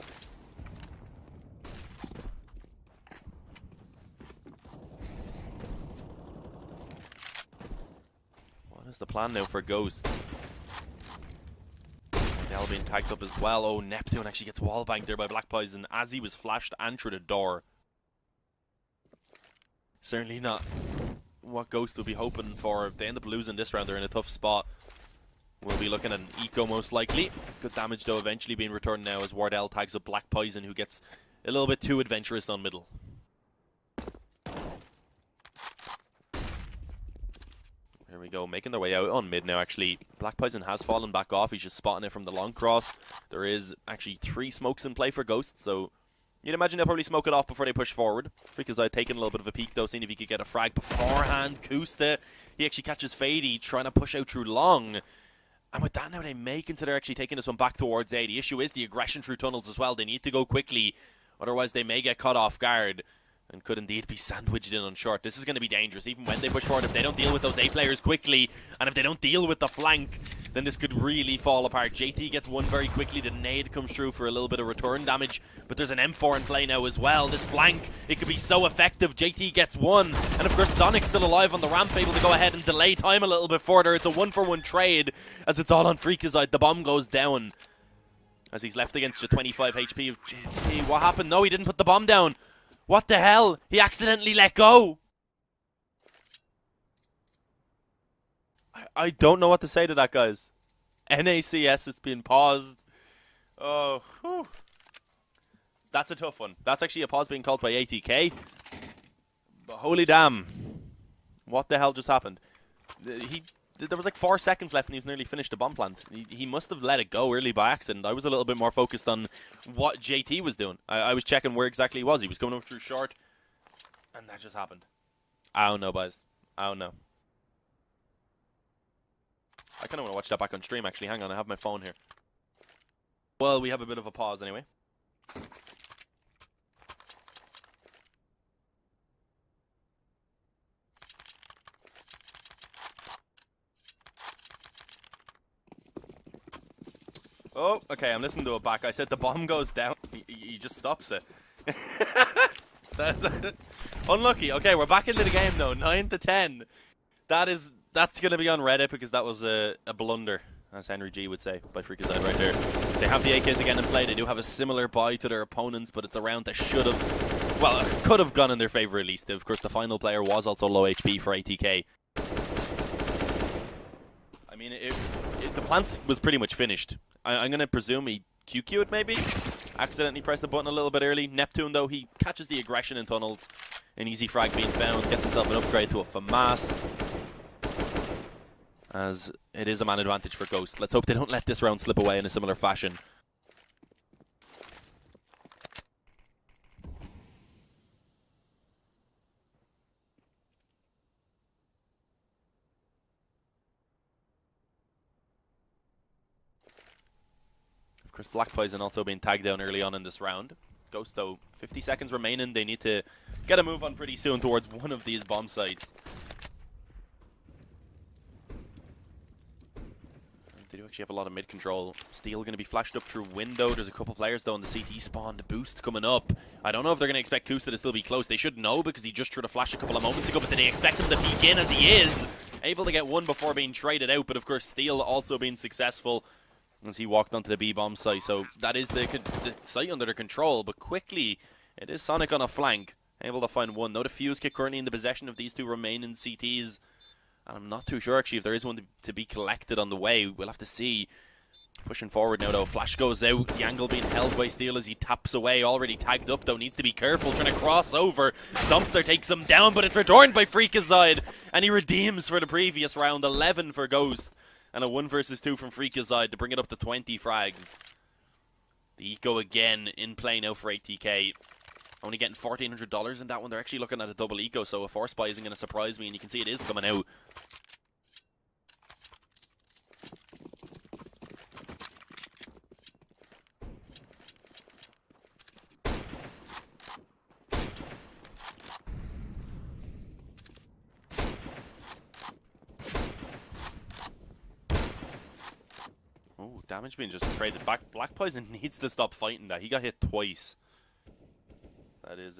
What is the plan now for Ghost? Nell being tagged up as well. Oh, Neptune actually gets wallbanged there by Black Poison as he was flashed and through the door. Certainly not what Ghost will be hoping for. If they end up losing this round, they're in a tough spot. We'll be looking at an eco most likely. Good damage, though, eventually being returned now as Wardell tags up Black Poison, who gets a little bit too adventurous on middle. There we go, making their way out on mid now, actually. Black Poison has fallen back off. He's just spotting it from the long cross. There is actually 3 smokes in play for Ghost, so you'd imagine they'll probably smoke it off before they push forward. Freakazoid taking a little bit of a peek, though, seeing if he could get a frag beforehand. Kusta, he actually catches Fady, trying to push out through long. And with that now, they may consider actually taking this one back towards A. The issue is the aggression through tunnels as well. They need to go quickly, otherwise they may get caught off guard and could indeed be sandwiched in on short. This is going to be dangerous, even when they push forward. If they don't deal with those A players quickly, and if they don't deal with the flank, then this could really fall apart. JT gets one very quickly. The nade comes through for a little bit of return damage, but there's an M4 in play now as well. This flank, it could be so effective. JT gets one, and of course Sonic's still alive on the ramp, able to go ahead and delay time a little bit further. It's a 1-for-1 trade as it's all on Freakazoid. The bomb goes down as he's left against the 25 HP of JT. What happened? No, he didn't put the bomb down. What the hell? He accidentally let go. I don't know what to say to that, guys. NACS, it's been paused. Oh, whew. That's a tough one. That's actually a pause being called by ATK. But holy damn. What the hell just happened? There was like 4 seconds left and he's nearly finished the bomb plant. He must have let it go early by accident. I was a little bit more focused on what JT was doing. I was checking where exactly he was. He was coming up through short. And that just happened. I don't know, boys. I don't know. I kind of want to watch that back on stream, actually. Hang on, I have my phone here. Well, we have a bit of a pause anyway. Oh, okay, I'm listening to it back. I said the bomb goes down. He just stops it. That's unlucky. Okay, we're back into the game though. 9-10. That's gonna be on Reddit because that was a blunder, as Henry G would say, by Freakazoid right there. They have the AKs again in play. They do have a similar buy to their opponents, but it's a round that should have, well, could have gone in their favor at least. Of course, the final player was also low HP for ATK. I mean, the plant was pretty much finished. I'm gonna presume he QQ'd maybe? Accidentally pressed the button a little bit early. Neptune, though, he catches the aggression in tunnels. An easy frag being found, gets himself an upgrade to a FULLMATCH. As it is a man advantage for Ghost. Let's hope they don't let this round slip away in a similar fashion. Of course, Black Poison also being tagged down early on in this round. Ghost, though, 50 seconds remaining. They need to get a move on pretty soon towards one of these bomb sites. They do actually have a lot of mid control. Steel going to be flashed up through window. There's a couple players though in the CT spawn. The boost coming up. I don't know if they're going to expect Kusta to still be close. They should know because he just threw the flash a couple of moments ago. But did they expect him to peek in as he is? Able to get one before being traded out. But of course Steel also being successful as he walked onto the B-bomb site. So that is the site under their control. But quickly, it is Sonic on a flank. Able to find one. No defuse kit currently in the possession of these two remaining CTs. And I'm not too sure actually if there is one to be collected on the way. We'll have to see. Pushing forward now though. Flash goes out. The angle being held by Steel as he taps away. Already tagged up though. Needs to be careful. Trying to cross over. Dumpster takes him down, but it's returned by Freakazoid. And he redeems for the previous round. 11 for Ghost. And a 1 versus 2 from Freakazoid to bring it up to 20 frags. The eco again in play now for ATK. Only getting $1,400 in that one. They're actually looking at a double eco, so a force buy isn't going to surprise me, and you can see it is coming out. Oh, damage being just traded back. Black Poison needs to stop fighting that. He got hit twice. That is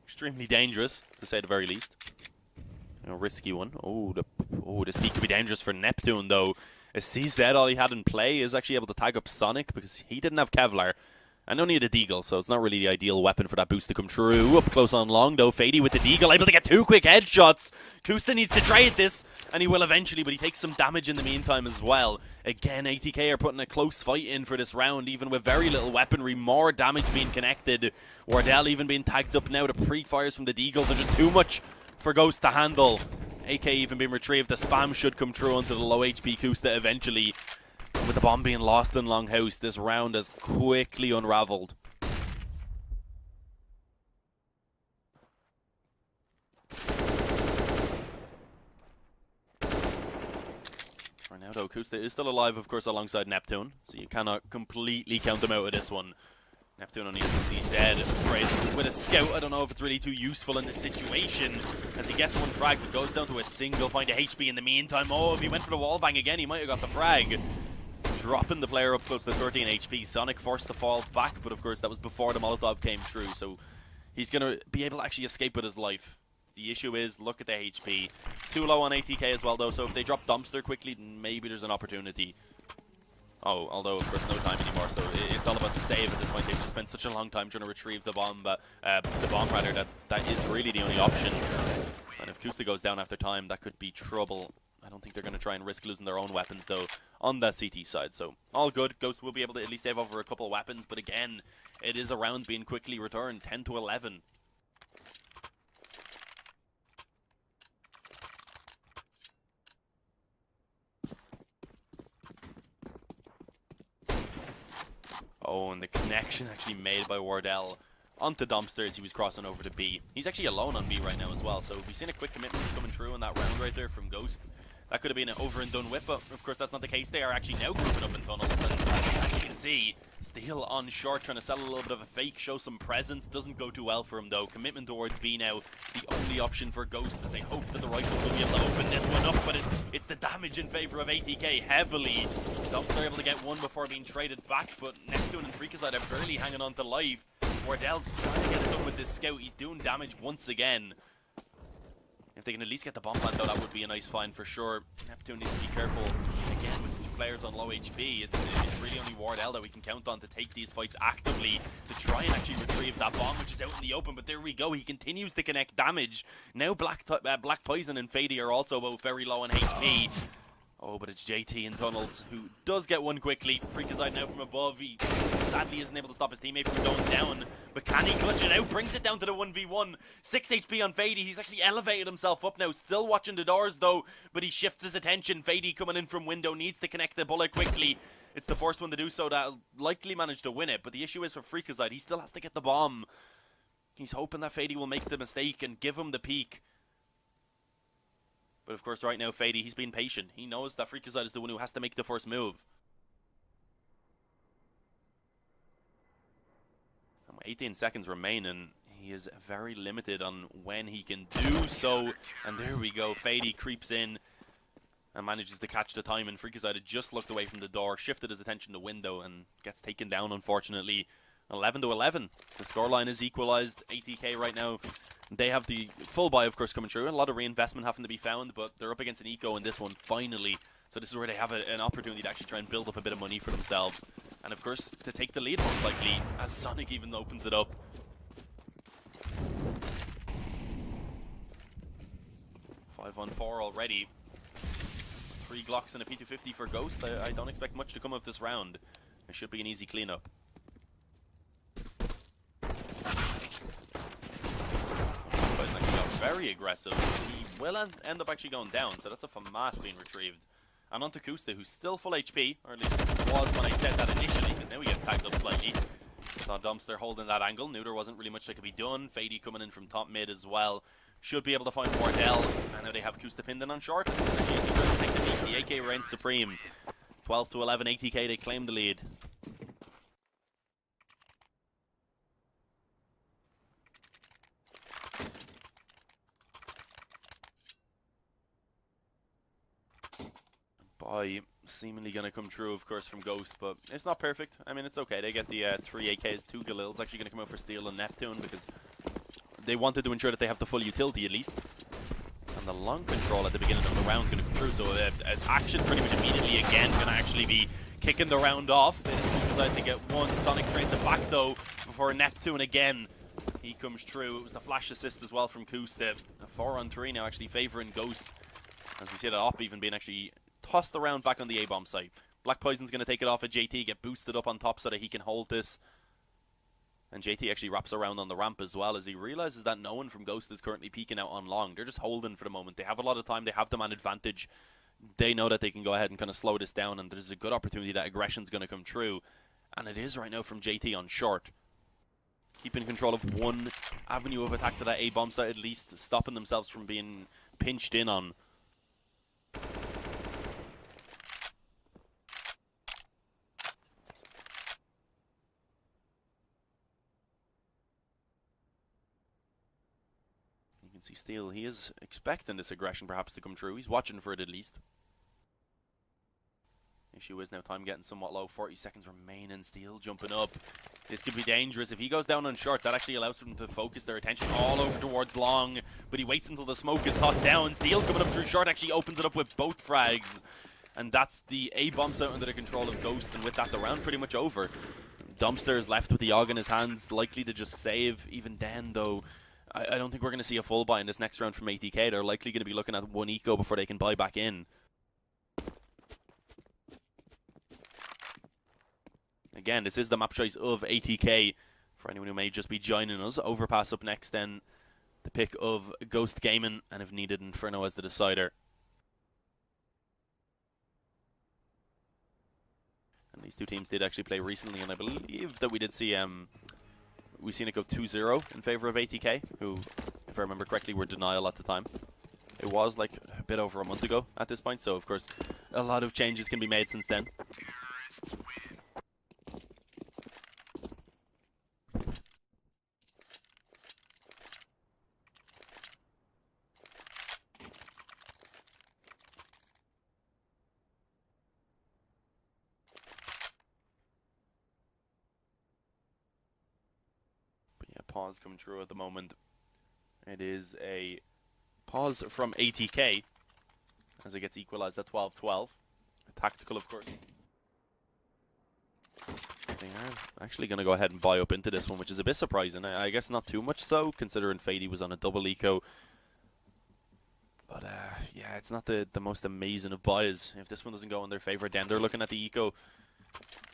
extremely dangerous, to say the very least. A risky one. Oh, this peak could be dangerous for Neptune, though. As CZ, all he had in play is actually able to tag up Sonic because he didn't have Kevlar. And only had a Deagle, so it's not really the ideal weapon for that boost to come true. Up close on long, though. Fady with the Deagle, able to get 2 quick headshots. Kusta needs to trade this, and he will eventually, but he takes some damage in the meantime as well. Again, ATK are putting a close fight in for this round, even with very little weaponry. More damage being connected. Wardell even being tagged up now. The pre-fires from the Deagles are just too much for Ghost to handle. AK even being retrieved. The spam should come true onto the low HP Kusta eventually. With the bomb being lost in Longhouse, this round has quickly unraveled. For now though, Kusta is still alive, of course, alongside Neptune, so you cannot completely count them out of this one. Neptune only has a CZ, right, with a scout. I don't know if it's really too useful in this situation. As he gets one frag, it goes down to a single point of HP in the meantime. Oh, if he went for the wall bang again, he might have got the frag. Dropping the player up close to 13 HP. Sonic forced to fall back, but of course that was before the Molotov came true, so he's going to be able to actually escape with his life. The issue is, look at the HP. Too low on ATK as well, though, so if they drop Dumpster quickly, maybe there's an opportunity. Oh, although, of course, no time anymore, so it's all about the save at this point. They've just spent such a long time trying to retrieve the bomb, but that is really the only option. And if Kusta goes down after time, that could be trouble. I don't think they're going to try and risk losing their own weapons, though, on that CT side. So, all good. Ghost will be able to at least save over a couple of weapons, but again, it is a round being quickly returned, 10-11. Oh, and the connection actually made by Wardell onto Dumpster as he was crossing over to B. He's actually alone on B right now as well, so we've seen a quick commitment coming through in that round right there from Ghost. That could have been an over and done whip, but of course that's not the case. They are actually now grouping up in tunnels and actually can see, Steel on short, trying to sell a little bit of a fake, show some presence. Doesn't go too well for him though. Commitment towards B now, the only option for Ghost, as they hope that the rifle will be able to open this one up, but it's the damage in favor of ATK heavily. Dumpster able to get one before being traded back, but Neptune and Freakazide are barely hanging on to life. Wardell's trying to get it done with this scout. He's doing damage once again. If they can at least get the bomb plant though, that would be a nice find for sure. Neptune needs to be careful again with the two players on low HP. It's really only Wardell that we can count on to take these fights actively, to try and actually retrieve that bomb, which is out in the open. But there we go, he continues to connect damage. Now Black Poison and Fady are also both very low on HP. Oh, but it's JT in tunnels, who does get one quickly. Freakazide now from above. He sadly isn't able to stop his teammate from going down. But can he clutch it out? Brings it down to the 1v1. 6 HP on Fady. He's actually elevated himself up now. Still watching the doors, though. But he shifts his attention. Fady coming in from window. Needs to connect the bullet quickly. It's the first one to do so that'll likely manage to win it. But the issue is for Freakazide, he still has to get the bomb. He's hoping that Fady will make the mistake and give him the peek. But of course, right now, Fady, he's been patient. He knows that Freakazide is the one who has to make the first move. And with 18 seconds remaining, he is very limited on when he can do so. And there we go. Fady creeps in and manages to catch the time. And Freakazide had just looked away from the door, shifted his attention to window, and gets taken down, unfortunately. 11-11. The scoreline is equalized. ATK right now, they have the full buy, of course, coming through. A lot of reinvestment having to be found, but they're up against an eco in this one, finally. So this is where they have an opportunity to actually try and build up a bit of money for themselves. And, of course, to take the lead, most likely, as Sonic even opens it up. Five on 4 already. 3 Glocks and a P250 for Ghost. I don't expect much to come of this round. It should be an easy cleanup. Very aggressive. He will end up actually going down, so that's a FULLMATCH being retrieved. And onto Kusta, who's still full HP, or at least was when I said that initially, because now he gets tagged up slightly. Saw Dumpster holding that angle, knew there wasn't really much that could be done. Fady coming in from top mid as well. Should be able to find Wardell, and now they have Kusta pinned in on short. The AK reigns supreme. 12-11 ATK, they claim the lead. Buy seemingly going to come true, of course, from Ghost, but it's not perfect. I mean, it's okay. They get the 3 AKs, 2 Galil's actually going to come out for Steel and Neptune, because they wanted to ensure that they have the full utility at least. And the long control at the beginning of the round going to come true, so action pretty much immediately again going to actually be kicking the round off. They decide to get one. Sonic trades it back though before Neptune again. He comes true. It was the flash assist as well from Kusta. A 4 on 3 now actually favouring Ghost, as we see that op even being actually tossed around back on the A-bomb site. Black Poison's going to take it off at JT, get boosted up on top so that he can hold this. And JT actually wraps around on the ramp as well, as he realizes that no one from Ghost is currently peeking out on long. They're just holding for the moment. They have a lot of time. They have the man advantage. They know that they can go ahead and kind of slow this down, and there's a good opportunity that aggression's going to come true. And it is right now from JT on short. Keeping control of one avenue of attack to that A-bomb site at least, stopping themselves from being pinched in on. You can see Steel, he is expecting this aggression perhaps to come true. He's watching for it at least. Issue is now time getting somewhat low. 40 seconds remaining. Steel jumping up. This could be dangerous. If he goes down on short, that actually allows them to focus their attention all over towards long. But he waits until the smoke is tossed down. Steel coming up through short actually opens it up with both frags. And that's the A-bomb out under the control of Ghost. And with that, the round pretty much over. Dumpster is left with the AUG in his hands, likely to just save. Even then, though, I don't think we're going to see a full buy in this next round from ATK. They're likely going to be looking at one eco before they can buy back in. Again, this is the map choice of ATK. For anyone who may just be joining us, Overpass up next, then the pick of Ghost Gaming, and if needed, Inferno as the decider. And these two teams did actually play recently, and I believe that we did see we've seen it go 2-0 in favor of ATK, who, if I remember correctly, were denial at the time. It was like a bit over a month ago at this point, so of course a lot of changes can be made since then. pause coming through at the moment. It is a pause from ATK as it gets equalized at 12-12. Tactical, of course. They are actually going to go ahead and buy up into this one, which is a bit surprising. I guess not too much so, considering Fady was on a double eco. But yeah, it's not the most amazing of buys. If this one doesn't go in their favor, then they're looking at the eco,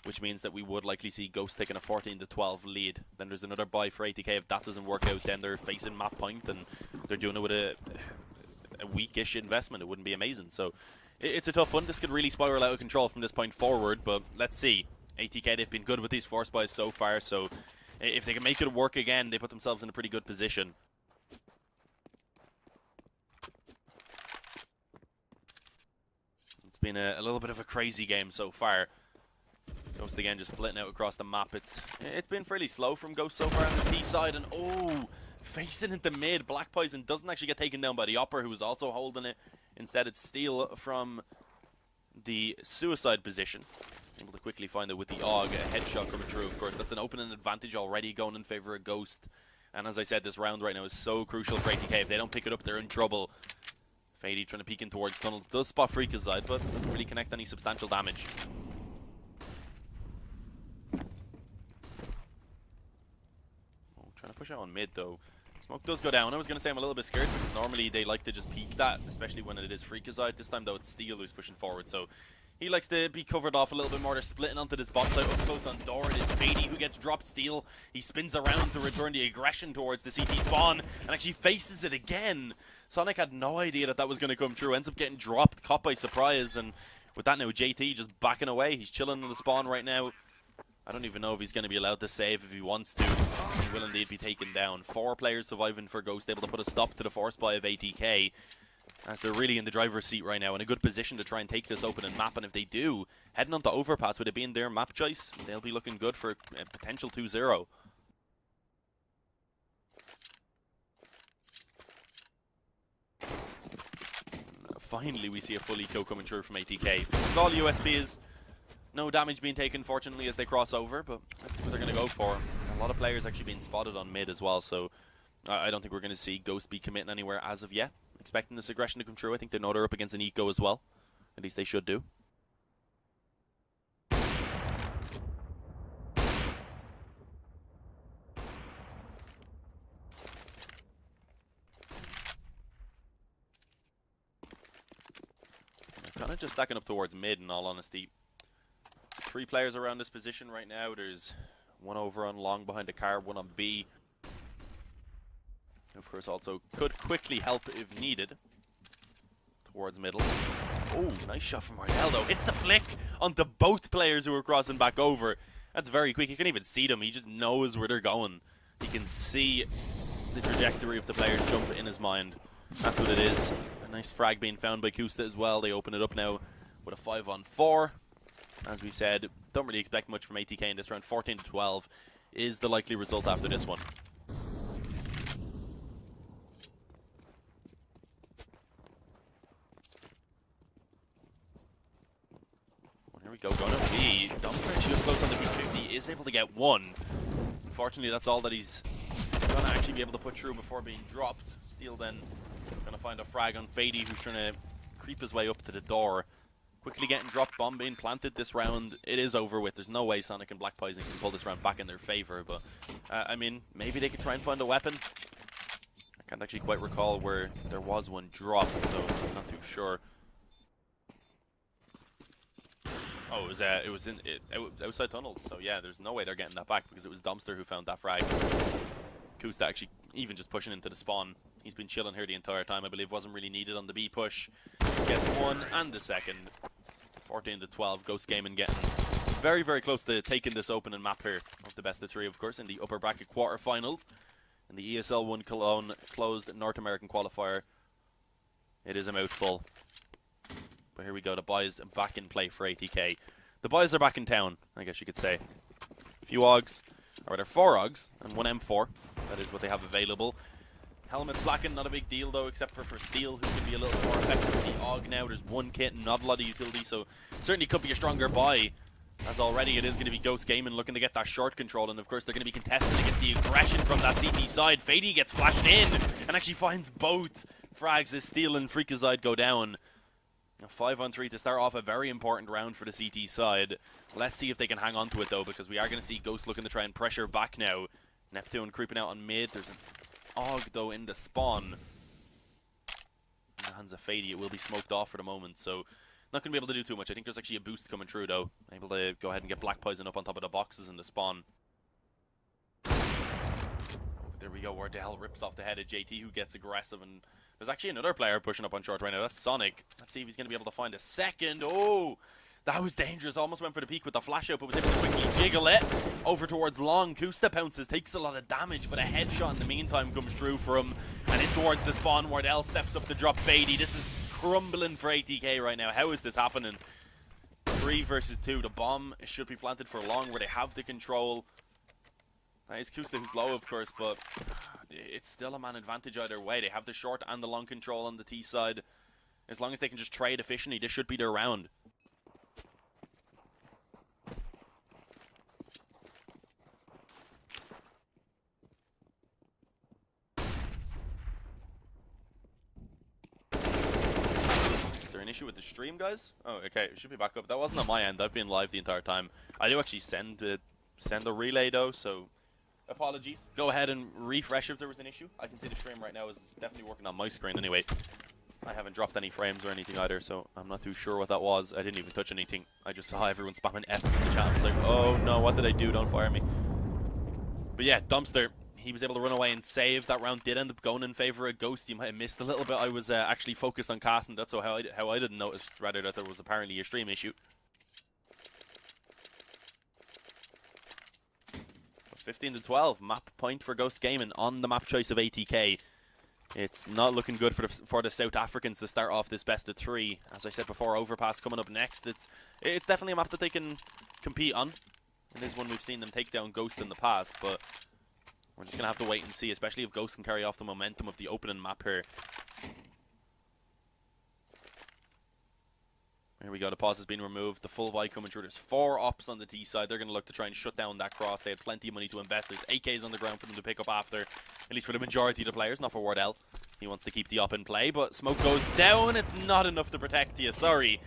which means that we would likely see Ghost taking a 14-12 lead. Then there's another buy for ATK. If that doesn't work out, then they're facing map point, and they're doing it with a weakish investment. It wouldn't be amazing. So it's a tough one. This could really spiral out of control from this point forward, but let's see. ATK, they've been good with these force buys so far, so if they can make it work again, they put themselves in a pretty good position. It's been a little bit of a crazy game so far. Ghost again just splitting out across the map. It's been fairly slow from Ghost so far on this B side, and oh, facing into mid. Black Poison doesn't actually get taken down by the Opper, who was also holding it. Instead, it's Steel from the suicide position. Able to quickly find it with the AUG, a headshot coming through, of course. That's an opening advantage already going in favor of Ghost. And as I said, this round right now is so crucial for ATK. If they don't pick it up, they're in trouble. Fady trying to peek in towards tunnels. Does spot Freakazoid, but doesn't really connect any substantial damage. Oh, trying to push out on mid, though. Smoke does go down. I was going to say I'm a little bit scared because normally they like to just peek that, especially when it is Freakazoid. This time, though, it's Steel who's pushing forward, so he likes to be covered off a little bit more. They're splitting onto this bot side up close on door. It is Fady who gets dropped. Steel, he spins around to return the aggression towards the CT spawn and actually faces it again. Sonic had no idea that that was going to come true. Ends up getting dropped, caught by surprise, and with that now, JT just backing away. He's chilling in the spawn right now. I don't even know if he's going to be allowed to save if he wants to. He will indeed be taken down. 4 players surviving for Ghost, able to put a stop to the force buy of ATK. As they're really in the driver's seat right now, in a good position to try and take this opening map. And if they do, heading on to Overpass, with it being their map choice, they'll be looking good for a potential 2-0. Finally, we see a full eco coming through from ATK. It's all USBs. No damage being taken, fortunately, as they cross over, but that's what they're going to go for. A lot of players actually being spotted on mid as well, so I don't think we're going to see Ghost be committing anywhere as of yet. Expecting this aggression to come through. I think they know they're up against an eco as well. At least they should do. They're kind of just stacking up towards mid, in all honesty. 3 players around this position right now. There's one over on long behind the car, one on B. Of course, also could quickly help if needed. Towards middle. Oh, nice shot from Ronaldo. Hits the flick onto both players who are crossing back over. That's very quick. You can't even see them. He just knows where they're going. He can see the trajectory of the player jump in his mind. That's what it is. A nice frag being found by Kusta as well. They open it up now with a 5-on-4. As we said, don't really expect much from ATK in this round. 14-12 is the likely result after this one. Here we go, going to B. Dumpster actually just close on the B50, is able to get 1. Unfortunately, that's all that he's going to actually be able to put through before being dropped. Steel then going to find a frag on Fady, who's trying to creep his way up to the door. Quickly getting dropped, bomb being planted this round. It is over with. There's no way Sonic and Black Poison can pull this round back in their favor, but I mean, maybe they could try and find a weapon. I can't actually quite recall where there was one dropped, so I'm not too sure. Oh, it was outside tunnels, so yeah, there's no way they're getting that back because it was Dumpster who found that frag. Kusta actually even just pushing into the spawn. He's been chilling here the entire time. I believe wasn't really needed on the B push. Gets 1 and the second. 14-12. Ghost Gaming getting very, very close to taking this opening map here of the best of 3, of course, in the upper bracket quarterfinals. In the ESL 1 Cologne closed North American qualifier. It is a mouthful. But here we go. The buys back in play for ATK. The buys are back in town, I guess you could say. A few AUGs, or rather 4 AUGs and 1 M4. That is what they have available. Helmet's lacking, not a big deal though, except for Steel, who could be a little bit more effective with the AUG now. There's 1 kit, not a lot of utility, so certainly could be a stronger buy. as already it is going to be Ghost Gaming looking to get that short control, and of course they're going to be contesting against the aggression from that CT side. Fady gets flashed in and actually finds both frags as Steel and Freakazoid go down. A 5-on-3 to start off a very important round for the CT side. Let's see if they can hang on to it though, because we are going to see Ghost looking to try and pressure back now. Neptune creeping out on mid. There's an Og though in the spawn. In the hands of Fady, it will be smoked off for the moment, so not going to be able to do too much. I think there's actually a boost coming through though. Able to go ahead and get Black Poison up on top of the boxes in the spawn. There we go, Wardell rips off the head of JT, who gets aggressive, and there's actually another player pushing up on short right now. That's Sonic. Let's see if he's going to be able to find a second. Oh, that was dangerous. Almost went for the peak with the flash out, but was able to quickly jiggle it over towards Long. Kusta pounces, takes a lot of damage, but a headshot in the meantime comes through for him, and in towards the spawn. Wardell steps up to drop Fady. This is crumbling for ATK right now. How is this happening? 3 versus 2. The bomb should be planted for Long, where they have the control. That is Kusta, who's low, of course, but it's still a man advantage either way. They have the short and the long control on the T side. As long as they can just trade efficiently, this should be their round. Is there an issue with the stream, guys? Oh, okay, it should be back up. That wasn't on my end. I've been live the entire time. I do actually send a relay though, so apologies. Go ahead and refresh if there was an issue. I can see the stream right now is definitely working on my screen anyway. I haven't dropped any frames or anything either, so I'm not too sure what that was. I didn't even touch anything. I just saw everyone spamming Fs in the chat. I was like, oh no, what did I do? Don't fire me. But yeah, Dumpster, he was able to run away and save. That round did end up going in favor of Ghost. You might have missed a little bit. I was actually focused on casting. That's how I didn't notice, rather, that there was apparently a stream issue. 15 to 12, map point for Ghost Gaming on the map choice of ATK. It's not looking good for the South Africans to start off this best of 3. As I said before, Overpass coming up next. It's definitely a map that they can compete on. It is one we've seen them take down Ghost in the past, but we're just going to have to wait and see, especially if Ghost can carry off the momentum of the opening map here. Here we go, the pause has been removed, the full buy coming through. There's 4 ops on the T side. They're going to look to try and shut down that cross. They had plenty of money to invest. There's AKs on the ground for them to pick up after, at least for the majority of the players, not for Wardell. He wants to keep the op in play, but smoke goes down. It's not enough to protect you, sorry.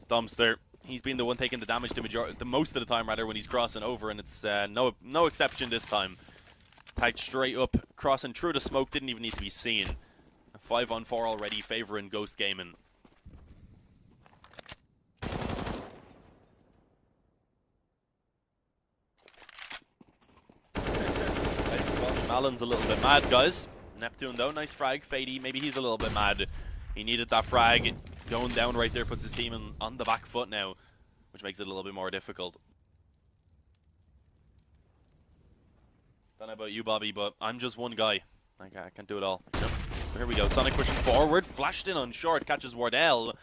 Dumpster, he's been the one taking the damage the most of the time, rather, when he's crossing over, and it's no exception this time. Tagged straight up, crossing through the smoke, didn't even need to be seen. 5-on-4 already, favoring Ghost Gaming. Alan's a little bit mad, guys. Neptune, though, nice frag. Fady, maybe he's a little bit mad. He needed that frag. Going down right there puts his team on the back foot now, which makes it a little bit more difficult. Don't know about you, Bobby, but I'm just one guy. I can't do it all. Yep. Here we go. Sonic pushing forward. Flashed in on short. Catches Wardell.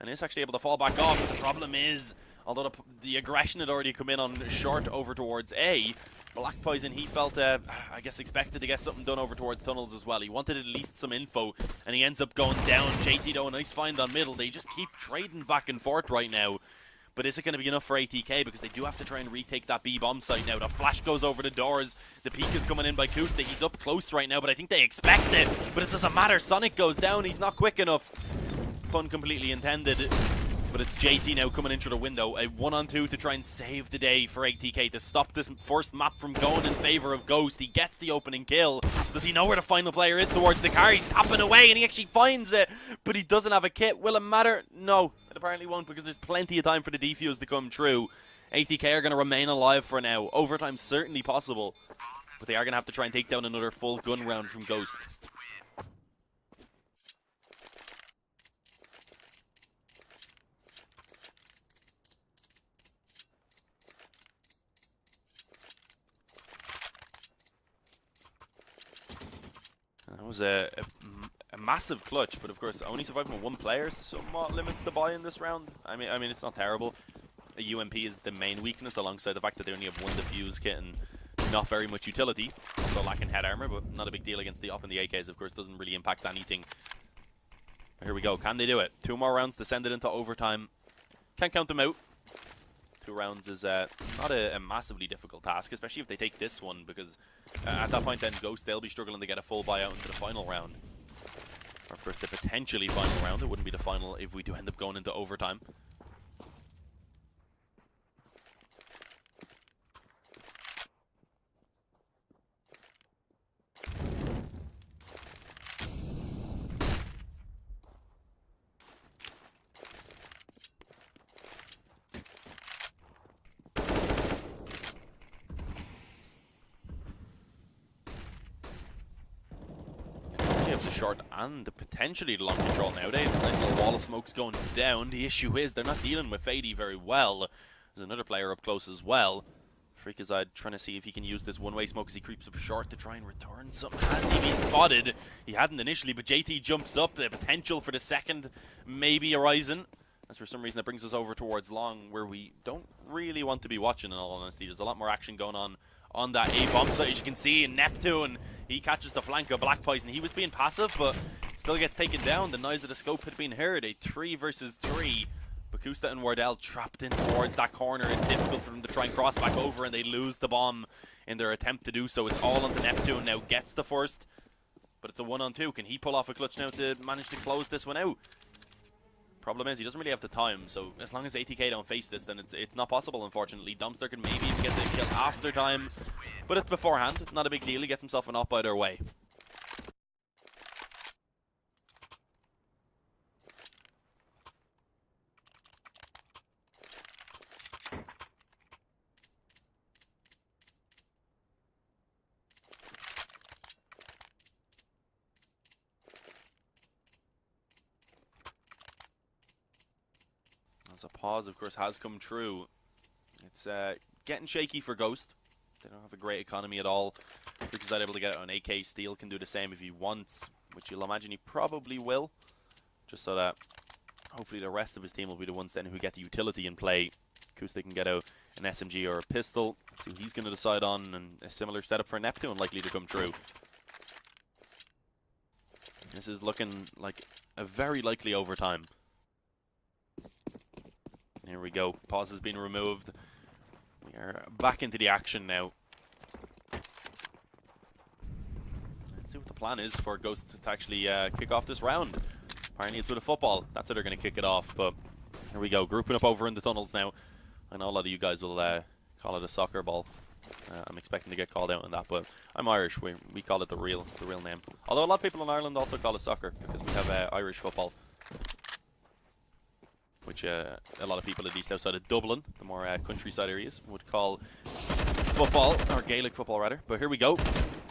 And is actually able to fall back off. The problem is, although the aggression had already come in on short over towards A, Black Poison, he felt, I guess, expected to get something done over towards tunnels as well. He wanted at least some info, and he ends up going down. JT, though, a nice find on middle. They just keep trading back and forth right now. But is it going to be enough for ATK? Because they do have to try and retake that B-bomb site now. The flash goes over the doors. The peak is coming in by Kusta. He's up close right now, but I think they expect it. But it doesn't matter. Sonic goes down. He's not quick enough. Pun completely intended. But it's JT now coming in through the window. A 1-on-2 to try and save the day for ATK to stop this first map from going in favor of Ghost. He gets the opening kill. Does he know where the final player is towards the car? He's tapping away and he actually finds it. But he doesn't have a kit. Will it matter? No, it apparently won't, because there's plenty of time for the defuse to come true. ATK are going to remain alive for now. Overtime certainly possible. But they are going to have to try and take down another full gun round from Ghost. That was a massive clutch, but of course only surviving with 1 player somewhat limits the buy in this round. I mean it's not terrible. A UMP is the main weakness, alongside the fact that they only have 1 defuse kit and not very much utility. Also lacking head armor, but not a big deal against the op and the AKs. Of course, doesn't really impact anything. Here we go. Can they do it? 2 more rounds to send it into overtime. Can't count them out. 2 rounds is not a massively difficult task, especially if they take this one, because at that point then Ghost, they'll be struggling to get a full buyout into the final round. Or of course the potentially final round. It wouldn't be the final if we do end up going into overtime. The short and potentially the long control nowadays. Nice little wall of smoke's going down. The issue is they're not dealing with Fady very well. There's another player up close as well. Freakazoid trying to see if he can use this one-way smoke as he creeps up short to try and return some. Has he been spotted? He hadn't initially, but JT jumps up. The potential for the second maybe arising. As for some reason that brings us over towards long, where we don't really want to be watching, in all honesty. There's a lot more action going on that A bomb site, as you can see. In Neptune, he catches the flank of Black Poison. He was being passive, but still gets taken down. The noise of the scope had been heard. A 3 versus 3. Bakusta and Wardell trapped in towards that corner. It's difficult for them to try and cross back over, and they lose the bomb in their attempt to do so. It's all on the Neptune now. Gets the first, but it's a 1-on-2. Can he pull off a clutch now to manage to close this one out? Problem is, he doesn't really have the time, so as long as ATK don't face this, then it's not possible, unfortunately. Dumpster can maybe even get the kill after time, but it's beforehand. Not a big deal. He gets himself an op either way. As a pause, of course, has come true. It's getting shaky for Ghost. They don't have a great economy at all. Freakazoid able to get it on AK. Steel can do the same if he wants, which you'll imagine he probably will. Just so that hopefully the rest of his team will be the ones then who get the utility in play. Kusta can get out an SMG or a pistol. Let's see what he's going to decide on, and a similar setup for Neptune likely to come true. This is looking like a very likely overtime. Here we go. Pause has been removed. We are back into the action now. Let's see what the plan is for Ghost to actually kick off this round. Apparently it's with a football. That's how they're going to kick it off. But here we go. Grouping up over in the tunnels now. I know a lot of you guys will call it a soccer ball. I'm expecting to get called out on that, but I'm Irish. We call it the real name. Although a lot of people in Ireland also call it soccer because we have Irish football, which a lot of people, at least outside of Dublin, the more countryside areas, would call football, or Gaelic football rather. But here we go.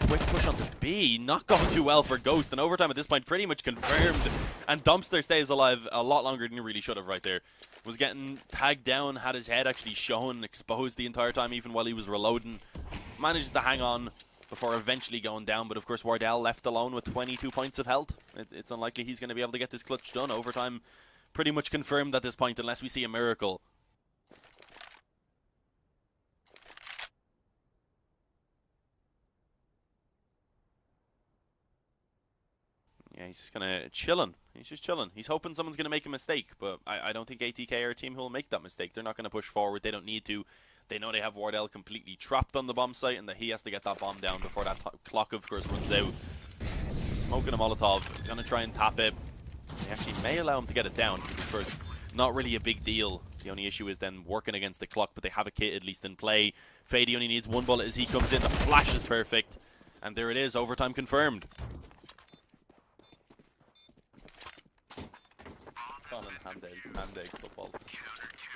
Quick push onto B, not going too well for Ghost, and overtime at this point pretty much confirmed. And Dumpster stays alive a lot longer than he really should have right there. Was getting tagged down, had his head actually shown, exposed the entire time even while he was reloading. Manages to hang on before eventually going down, but of course Wardell left alone with 22 points of health. It's unlikely he's going to be able to get this clutch done. Overtime pretty much confirmed at this point unless we see a miracle. Yeah, he's just kind of chilling. He's just chilling. He's hoping someone's going to make a mistake, but I don't think ATK are a team who will make that mistake. They're not going to push forward. They don't need to. They know they have Wardell completely trapped on the bomb site and that he has to get that bomb down before that clock, of course, runs out. Smoking a Molotov. Going to try and tap it. They actually may allow him to get it down because, of course, not really a big deal. The only issue is then working against the clock, but they have a kit at least in play. Fady only needs one bullet as he comes in. The flash is perfect. And there it is. Overtime confirmed. Hand egg football.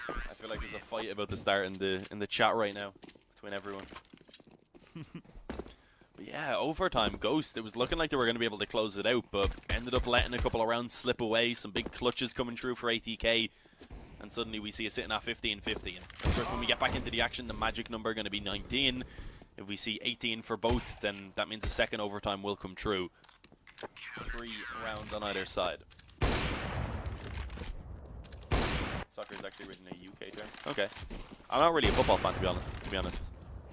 I feel like there's a fight about to start in the chat right now between everyone. But yeah, overtime Ghost. It was looking like they were going to be able to close it out, but ended up letting a couple of rounds slip away. Some big clutches coming through for ATK, and suddenly we see it sitting at 15-50. And of course, when we get back into the action, the magic number going to be 19. If we see 18 for both, then that means a second overtime will come true. 3 rounds on either side. Soccer is actually written a UK term. Okay. I'm not really a football fan, to be honest.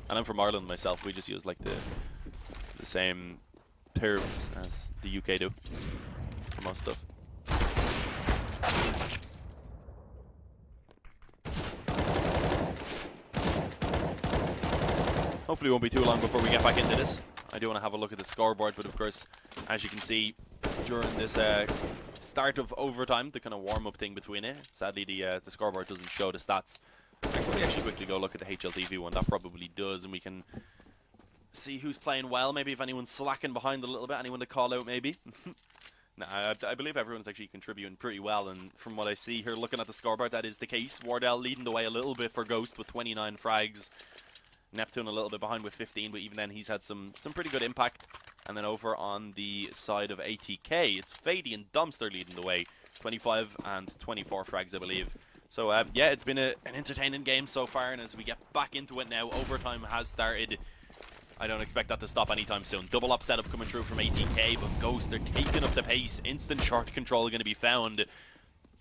And I'm from Ireland myself. We just use like the same terms as the UK do for most stuff. hopefully won't be too long before we get back into this. I do want to have a look at the scoreboard, but of course, as you can see, during this start of overtime, the kind of warm-up thing between it, sadly the scoreboard doesn't show the stats. I can probably actually quickly go look at the HLTV one. That probably does, and we can see who's playing well. Maybe if anyone's slacking behind a little bit, anyone to call out maybe. No, I believe everyone's actually contributing pretty well, and from what I see here, looking at the scoreboard, that is the case. Wardell leading the way a little bit for Ghost with 29 frags. Neptune a little bit behind with 15, but even then he's had some pretty good impact. And then over on the side of ATK, it's Fady and Dumpster leading the way, 25 and 24 frags, I believe. So yeah, it's been an entertaining game so far, and as we get back into it now, overtime has started. I don't expect that to stop anytime soon. Double up setup coming through from ATK, but Ghost, they're taking up the pace. Instant short control going to be found.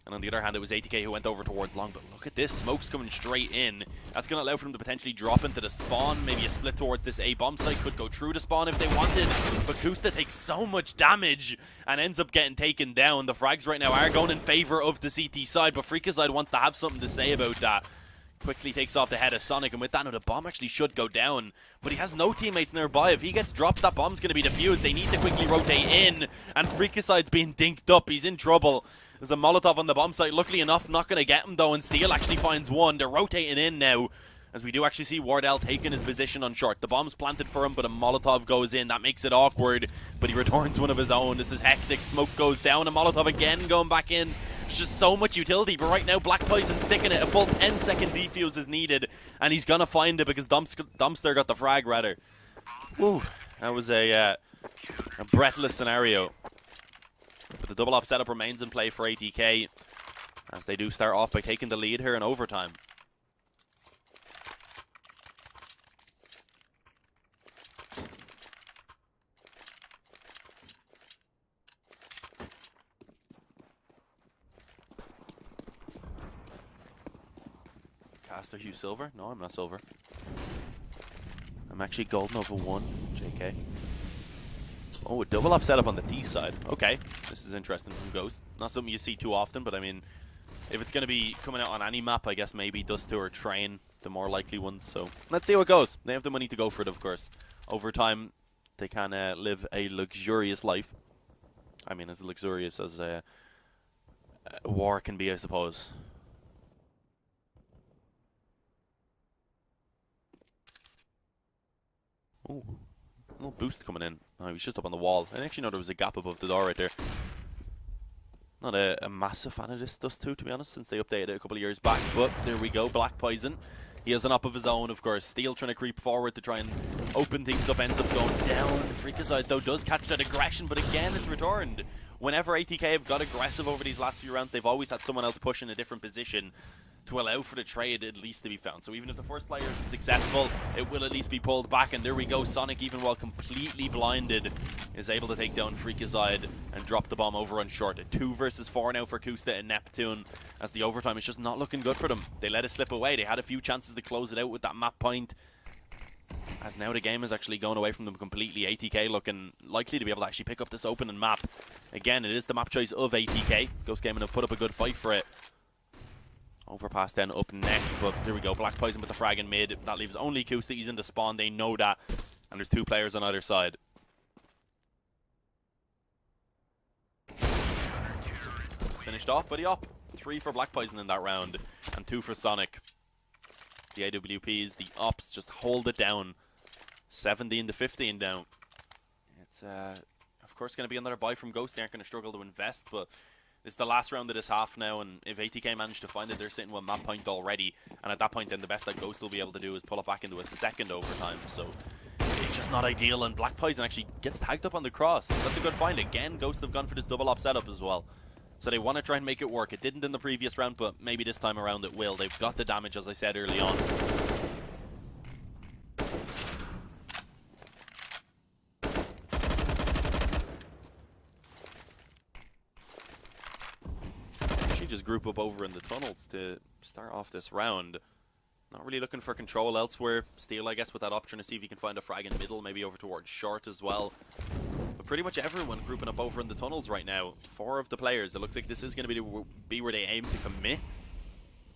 And on the other hand, it was ATK who went over towards long. But look at this, smoke's coming straight in. That's going to allow for them to potentially drop into the spawn. Maybe a split towards this A bomb site. Could go through the spawn if they wanted. But Kusta takes so much damage and ends up getting taken down. The frags right now are going in favor of the CT side, but Freakazide wants to have something to say about that. Quickly takes off the head of Sonic, and with that, no, the bomb actually should go down. But he has no teammates nearby. If he gets dropped, that bomb's going to be defused. They need to quickly rotate in, and Freakazide's being dinked up. He's in trouble. There's a Molotov on the bomb site. Luckily enough, not going to get him, though, and Steel actually finds one. They're rotating in now, as we do actually see Wardell taking his position on short. The bomb's planted for him, but a Molotov goes in. That makes it awkward, but he returns one of his own. This is hectic. Smoke goes down, a Molotov again going back in. There's just so much utility, but right now Black Poison sticking it. A full 10-second defuse is needed, and he's gonna find it because Dumpster got the frag, rather. Woo, that was a breathless scenario. But the double up setup remains in play for ATK, as they do start off by taking the lead here in overtime. Caster Hugh Silver? No, I'm not silver. I'm actually golden over 1, JK. Oh, a double up setup on the D side. Okay, this is interesting from Ghost. Not something you see too often, but I mean, if it's going to be coming out on any map, I guess maybe Dust 2 or Train, the more likely ones. So let's see how it goes. They have the money to go for it, of course. Over time, they can live a luxurious life. I mean, as luxurious as war can be, I suppose. Ooh, a little boost coming in. Oh, he was just up on the wall. I actually know there was a gap above the door right there. Not a massive fan of this Dust 2, to be honest, since they updated it a couple of years back. But there we go, Black Poison. He has an up of his own, of course. Steel trying to creep forward to try and open things up, ends up going down. Freakazoid, though, does catch that aggression, but again, it's returned. Whenever ATK have got aggressive over these last few rounds, they've always had someone else push in a different position to allow for the trade at least to be found. So even if the first player isn't successful, it will at least be pulled back. And there we go, Sonic, even while completely blinded, is able to take down Freakazoid and drop the bomb over on short. A 2 versus 4 now for Kusta and Neptune, as the overtime is just not looking good for them. They let it slip away. They had a few chances to close it out with that map point, as now the game is actually going away from them completely. ATK looking likely to be able to actually pick up this opening map. Again, it is the map choice of ATK. Ghost Gaming have put up a good fight for it. Overpass then up next, but there we go. Black Poison with the frag in mid. That leaves only Kusta. He's in the spawn. They know that. And there's 2 players on either side. Finished off, buddy up. 3 for Black Poison in that round, and 2 for Sonic. The AWPs, the ups, just hold it down. 17 to 15 down. It's, of course, going to be another buy from Ghost. They aren't going to struggle to invest, but this is the last round of this half now, and if ATK manage to find it, they're sitting with map point already. And at that point, then the best that Ghost will be able to do is pull it back into a second overtime. So it's just not ideal, and Black Poison actually gets tagged up on the cross. That's a good find. Again, Ghost have gone for this double op setup as well. So they want to try and make it work. It didn't in the previous round, but maybe this time around it will. They've got the damage, as I said early on. Actually just group up over in the tunnels to start off this round. Not really looking for control elsewhere. Steel, I guess, with that option to see if he can find a frag in middle, maybe over towards short as well. But pretty much everyone grouping up over in the tunnels right now. 4 of the players. It looks like this is going to be where they aim to commit.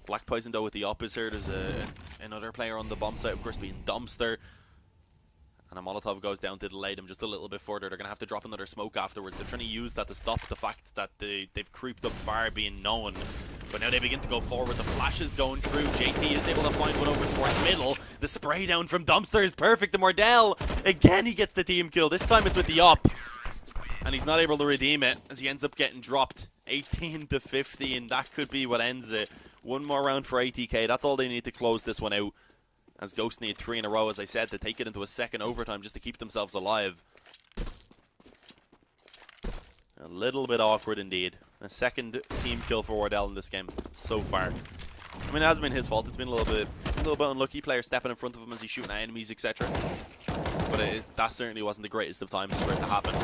Black Poison, though, with the up is here. There's another player on the bomb site, of course, being Dumpster. Molotov goes down to delay them just a little bit further. They're going to have to drop another smoke afterwards. They're trying to use that to stop the fact that they've creeped up far being known. But now they begin to go forward. The flash is going through. JT is able to find one over towards middle. The spray down from Dumpster is perfect. And Mordell, again, he gets the team kill. This time it's with the op. And he's not able to redeem it as he ends up getting dropped. 18 to 15. That could be what ends it. One more round for ATK. That's all they need to close this one out. As Ghost need 3 in a row, as I said, to take it into a second overtime just to keep themselves alive. A little bit awkward indeed. A second team kill for Wardell in this game so far. I mean, it hasn't been his fault. It's been a little bit unlucky. Player stepping in front of him as he's shooting at enemies, etc. But that certainly wasn't the greatest of times for it to happen.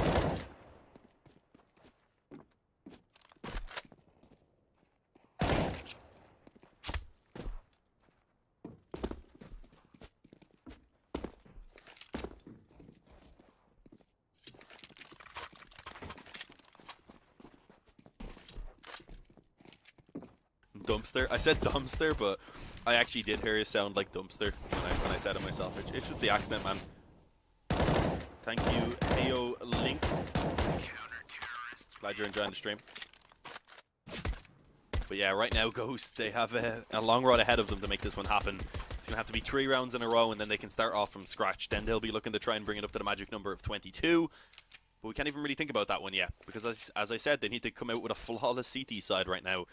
Dumpster. I said dumpster, but I actually did hear it sound like dumpster when I said it myself. It's just the accent, man. Thank you, Heyo Link. Glad you're enjoying the stream. But yeah, right now, Ghost, they have a long road ahead of them to make this one happen. It's going to have to be 3 rounds in a row, and then they can start off from scratch. Then they'll be looking to try and bring it up to the magic number of 22. But we can't even really think about that one yet, because as I said, they need to come out with a flawless CT side right now.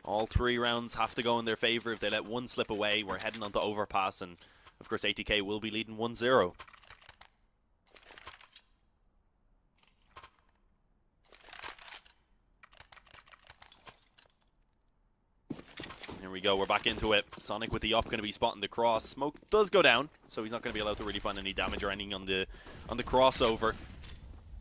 All 3 rounds have to go in their favor. If they let one slip away, we're heading onto overpass, and of course ATK will be leading 1-0. Here we go, we're back into it. Sonic with the op going to be spotting the cross. Smoke does go down, so he's not going to be allowed to really find any damage or anything on the crossover.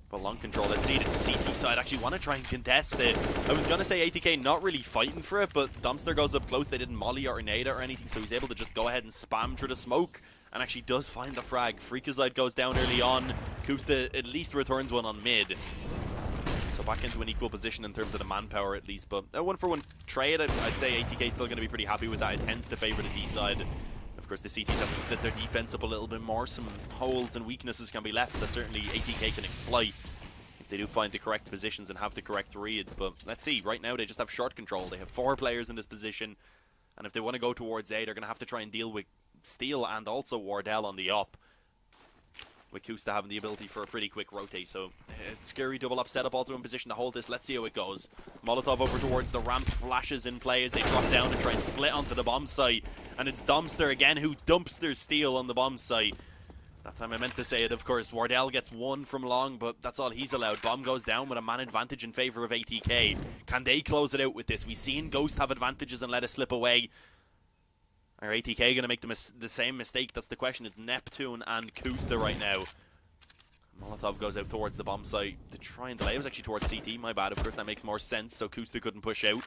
But long control, let's see, the CT side actually want to try and contest it. I was going to say ATK not really fighting for it, but Dumpster goes up close. They didn't molly or nade or anything, so he's able to just go ahead and spam through the smoke and actually does find the frag. Freakazoid goes down early on. Kusta at least returns one on mid. So back into an equal position in terms of the manpower at least, but a 1-for-1 trade, I'd say ATK is still going to be pretty happy with that. It tends to favor the D side. Of course, the CTs have to split their defense up a little bit more. Some holes and weaknesses can be left that certainly ATK can exploit if they do find the correct positions and have the correct reads. But let's see, right now they just have short control. They have 4 players in this position, and if they want to go towards A, they're going to have to try and deal with Steel and also Wardell on the op, with Kusta having the ability for a pretty quick rotate. So scary double up setup, also in position to hold this. Let's see how it goes. Molotov over towards the ramp, flashes in play as they drop down and try and split onto the bomb site. And it's Dumpster again who dumps their Steel on the bomb site. That time I meant to say it, of course. Wardell gets 1 from long, but that's all he's allowed. Bomb goes down with a man advantage in favor of ATK. Can they close it out with this? We've seen Ghost have advantages and let it slip away. Are ATK going to make the same mistake? That's the question. It's Neptune and Kusta right now. Molotov goes out towards the bomb site to try and delay. It was actually towards CT, my bad. Of course, that makes more sense, so Kusta couldn't push out.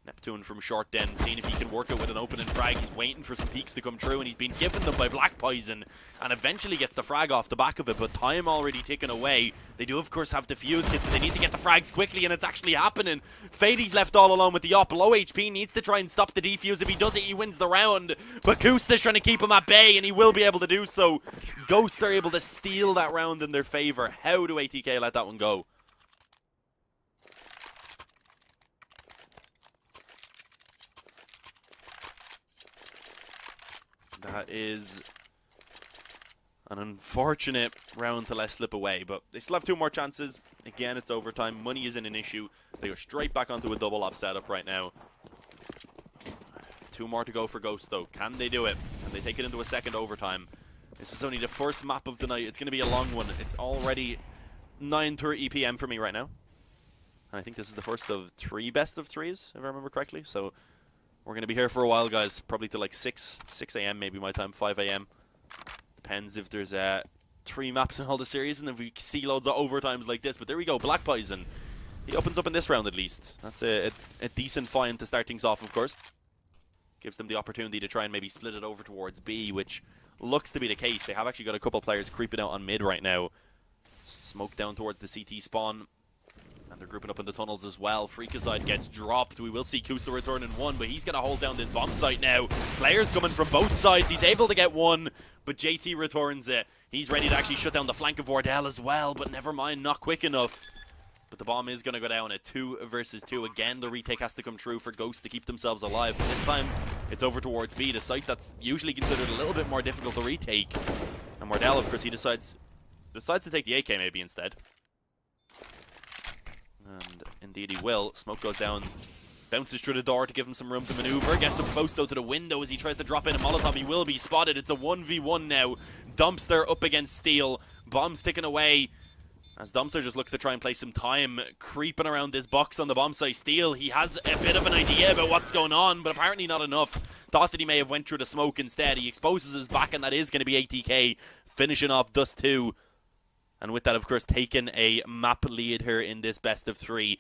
Neptune from short then, seeing if he can work it with an opening frag. He's waiting for some peaks to come through, and he's been given them by Black Poison, and eventually gets the frag off the back of it, but time already ticking away. They do, of course, have the fuse kits, but they need to get the frags quickly, and it's actually happening. Fady's left all alone with the op. Low HP, needs to try and stop the defuse. If he does it, he wins the round, but Kusta's trying to keep him at bay, and he will be able to do so. Ghosts are able to steal that round in their favor. How do ATK let that one go? That is an unfortunate round to let slip away, but they still have 2 more chances. Again, it's overtime. Money isn't an issue. They go straight back onto a double up setup right now. 2 more to go for Ghost, though. Can they do it? Can they take it into a second overtime? This is only the first map of the night. It's going to be a long one. It's already 9:30 PM for me right now. And I think this is the first of 3 best of 3s, if I remember correctly. So we're going to be here for a while, guys. Probably till like 6 AM, maybe my time, 5 AM. Depends if there's 3 maps in all the series and if we see loads of overtimes like this. But there we go, Black Poison. He opens up in this round at least. That's a decent find to start things off, of course. Gives them the opportunity to try and maybe split it over towards B, which looks to be the case. They have actually got a couple players creeping out on mid right now. Smoke down towards the CT spawn. And they're grouping up in the tunnels as well. Freakazoid gets dropped. We will see Kusta return in 1, but he's going to hold down this bomb site now. Players coming from both sides. He's able to get 1, but JT returns it. He's ready to actually shut down the flank of Wardell as well, but never mind, not quick enough. But the bomb is going to go down at 2 versus 2. Again, the retake has to come true for Ghost to keep themselves alive. But this time, it's over towards B, the site that's usually considered a little bit more difficult to retake. And Wardell, of course, he decides to take the AK maybe instead. And indeed he will. Smoke goes down, bounces through the door to give him some room to maneuver. Gets up close though to the window as he tries to drop in a Molotov. He will be spotted. It's a 1v1 now. Dumpster up against Steel. Bomb's ticking away. As Dumpster just looks to try and play some time, creeping around this box on the bomb site. Steel, he has a bit of an idea about what's going on, but apparently not enough. Thought that he may have went through the smoke instead. He exposes his back, and that is going to be ATK finishing off Dust 2. And with that, of course, taking a map lead here in this best of 3.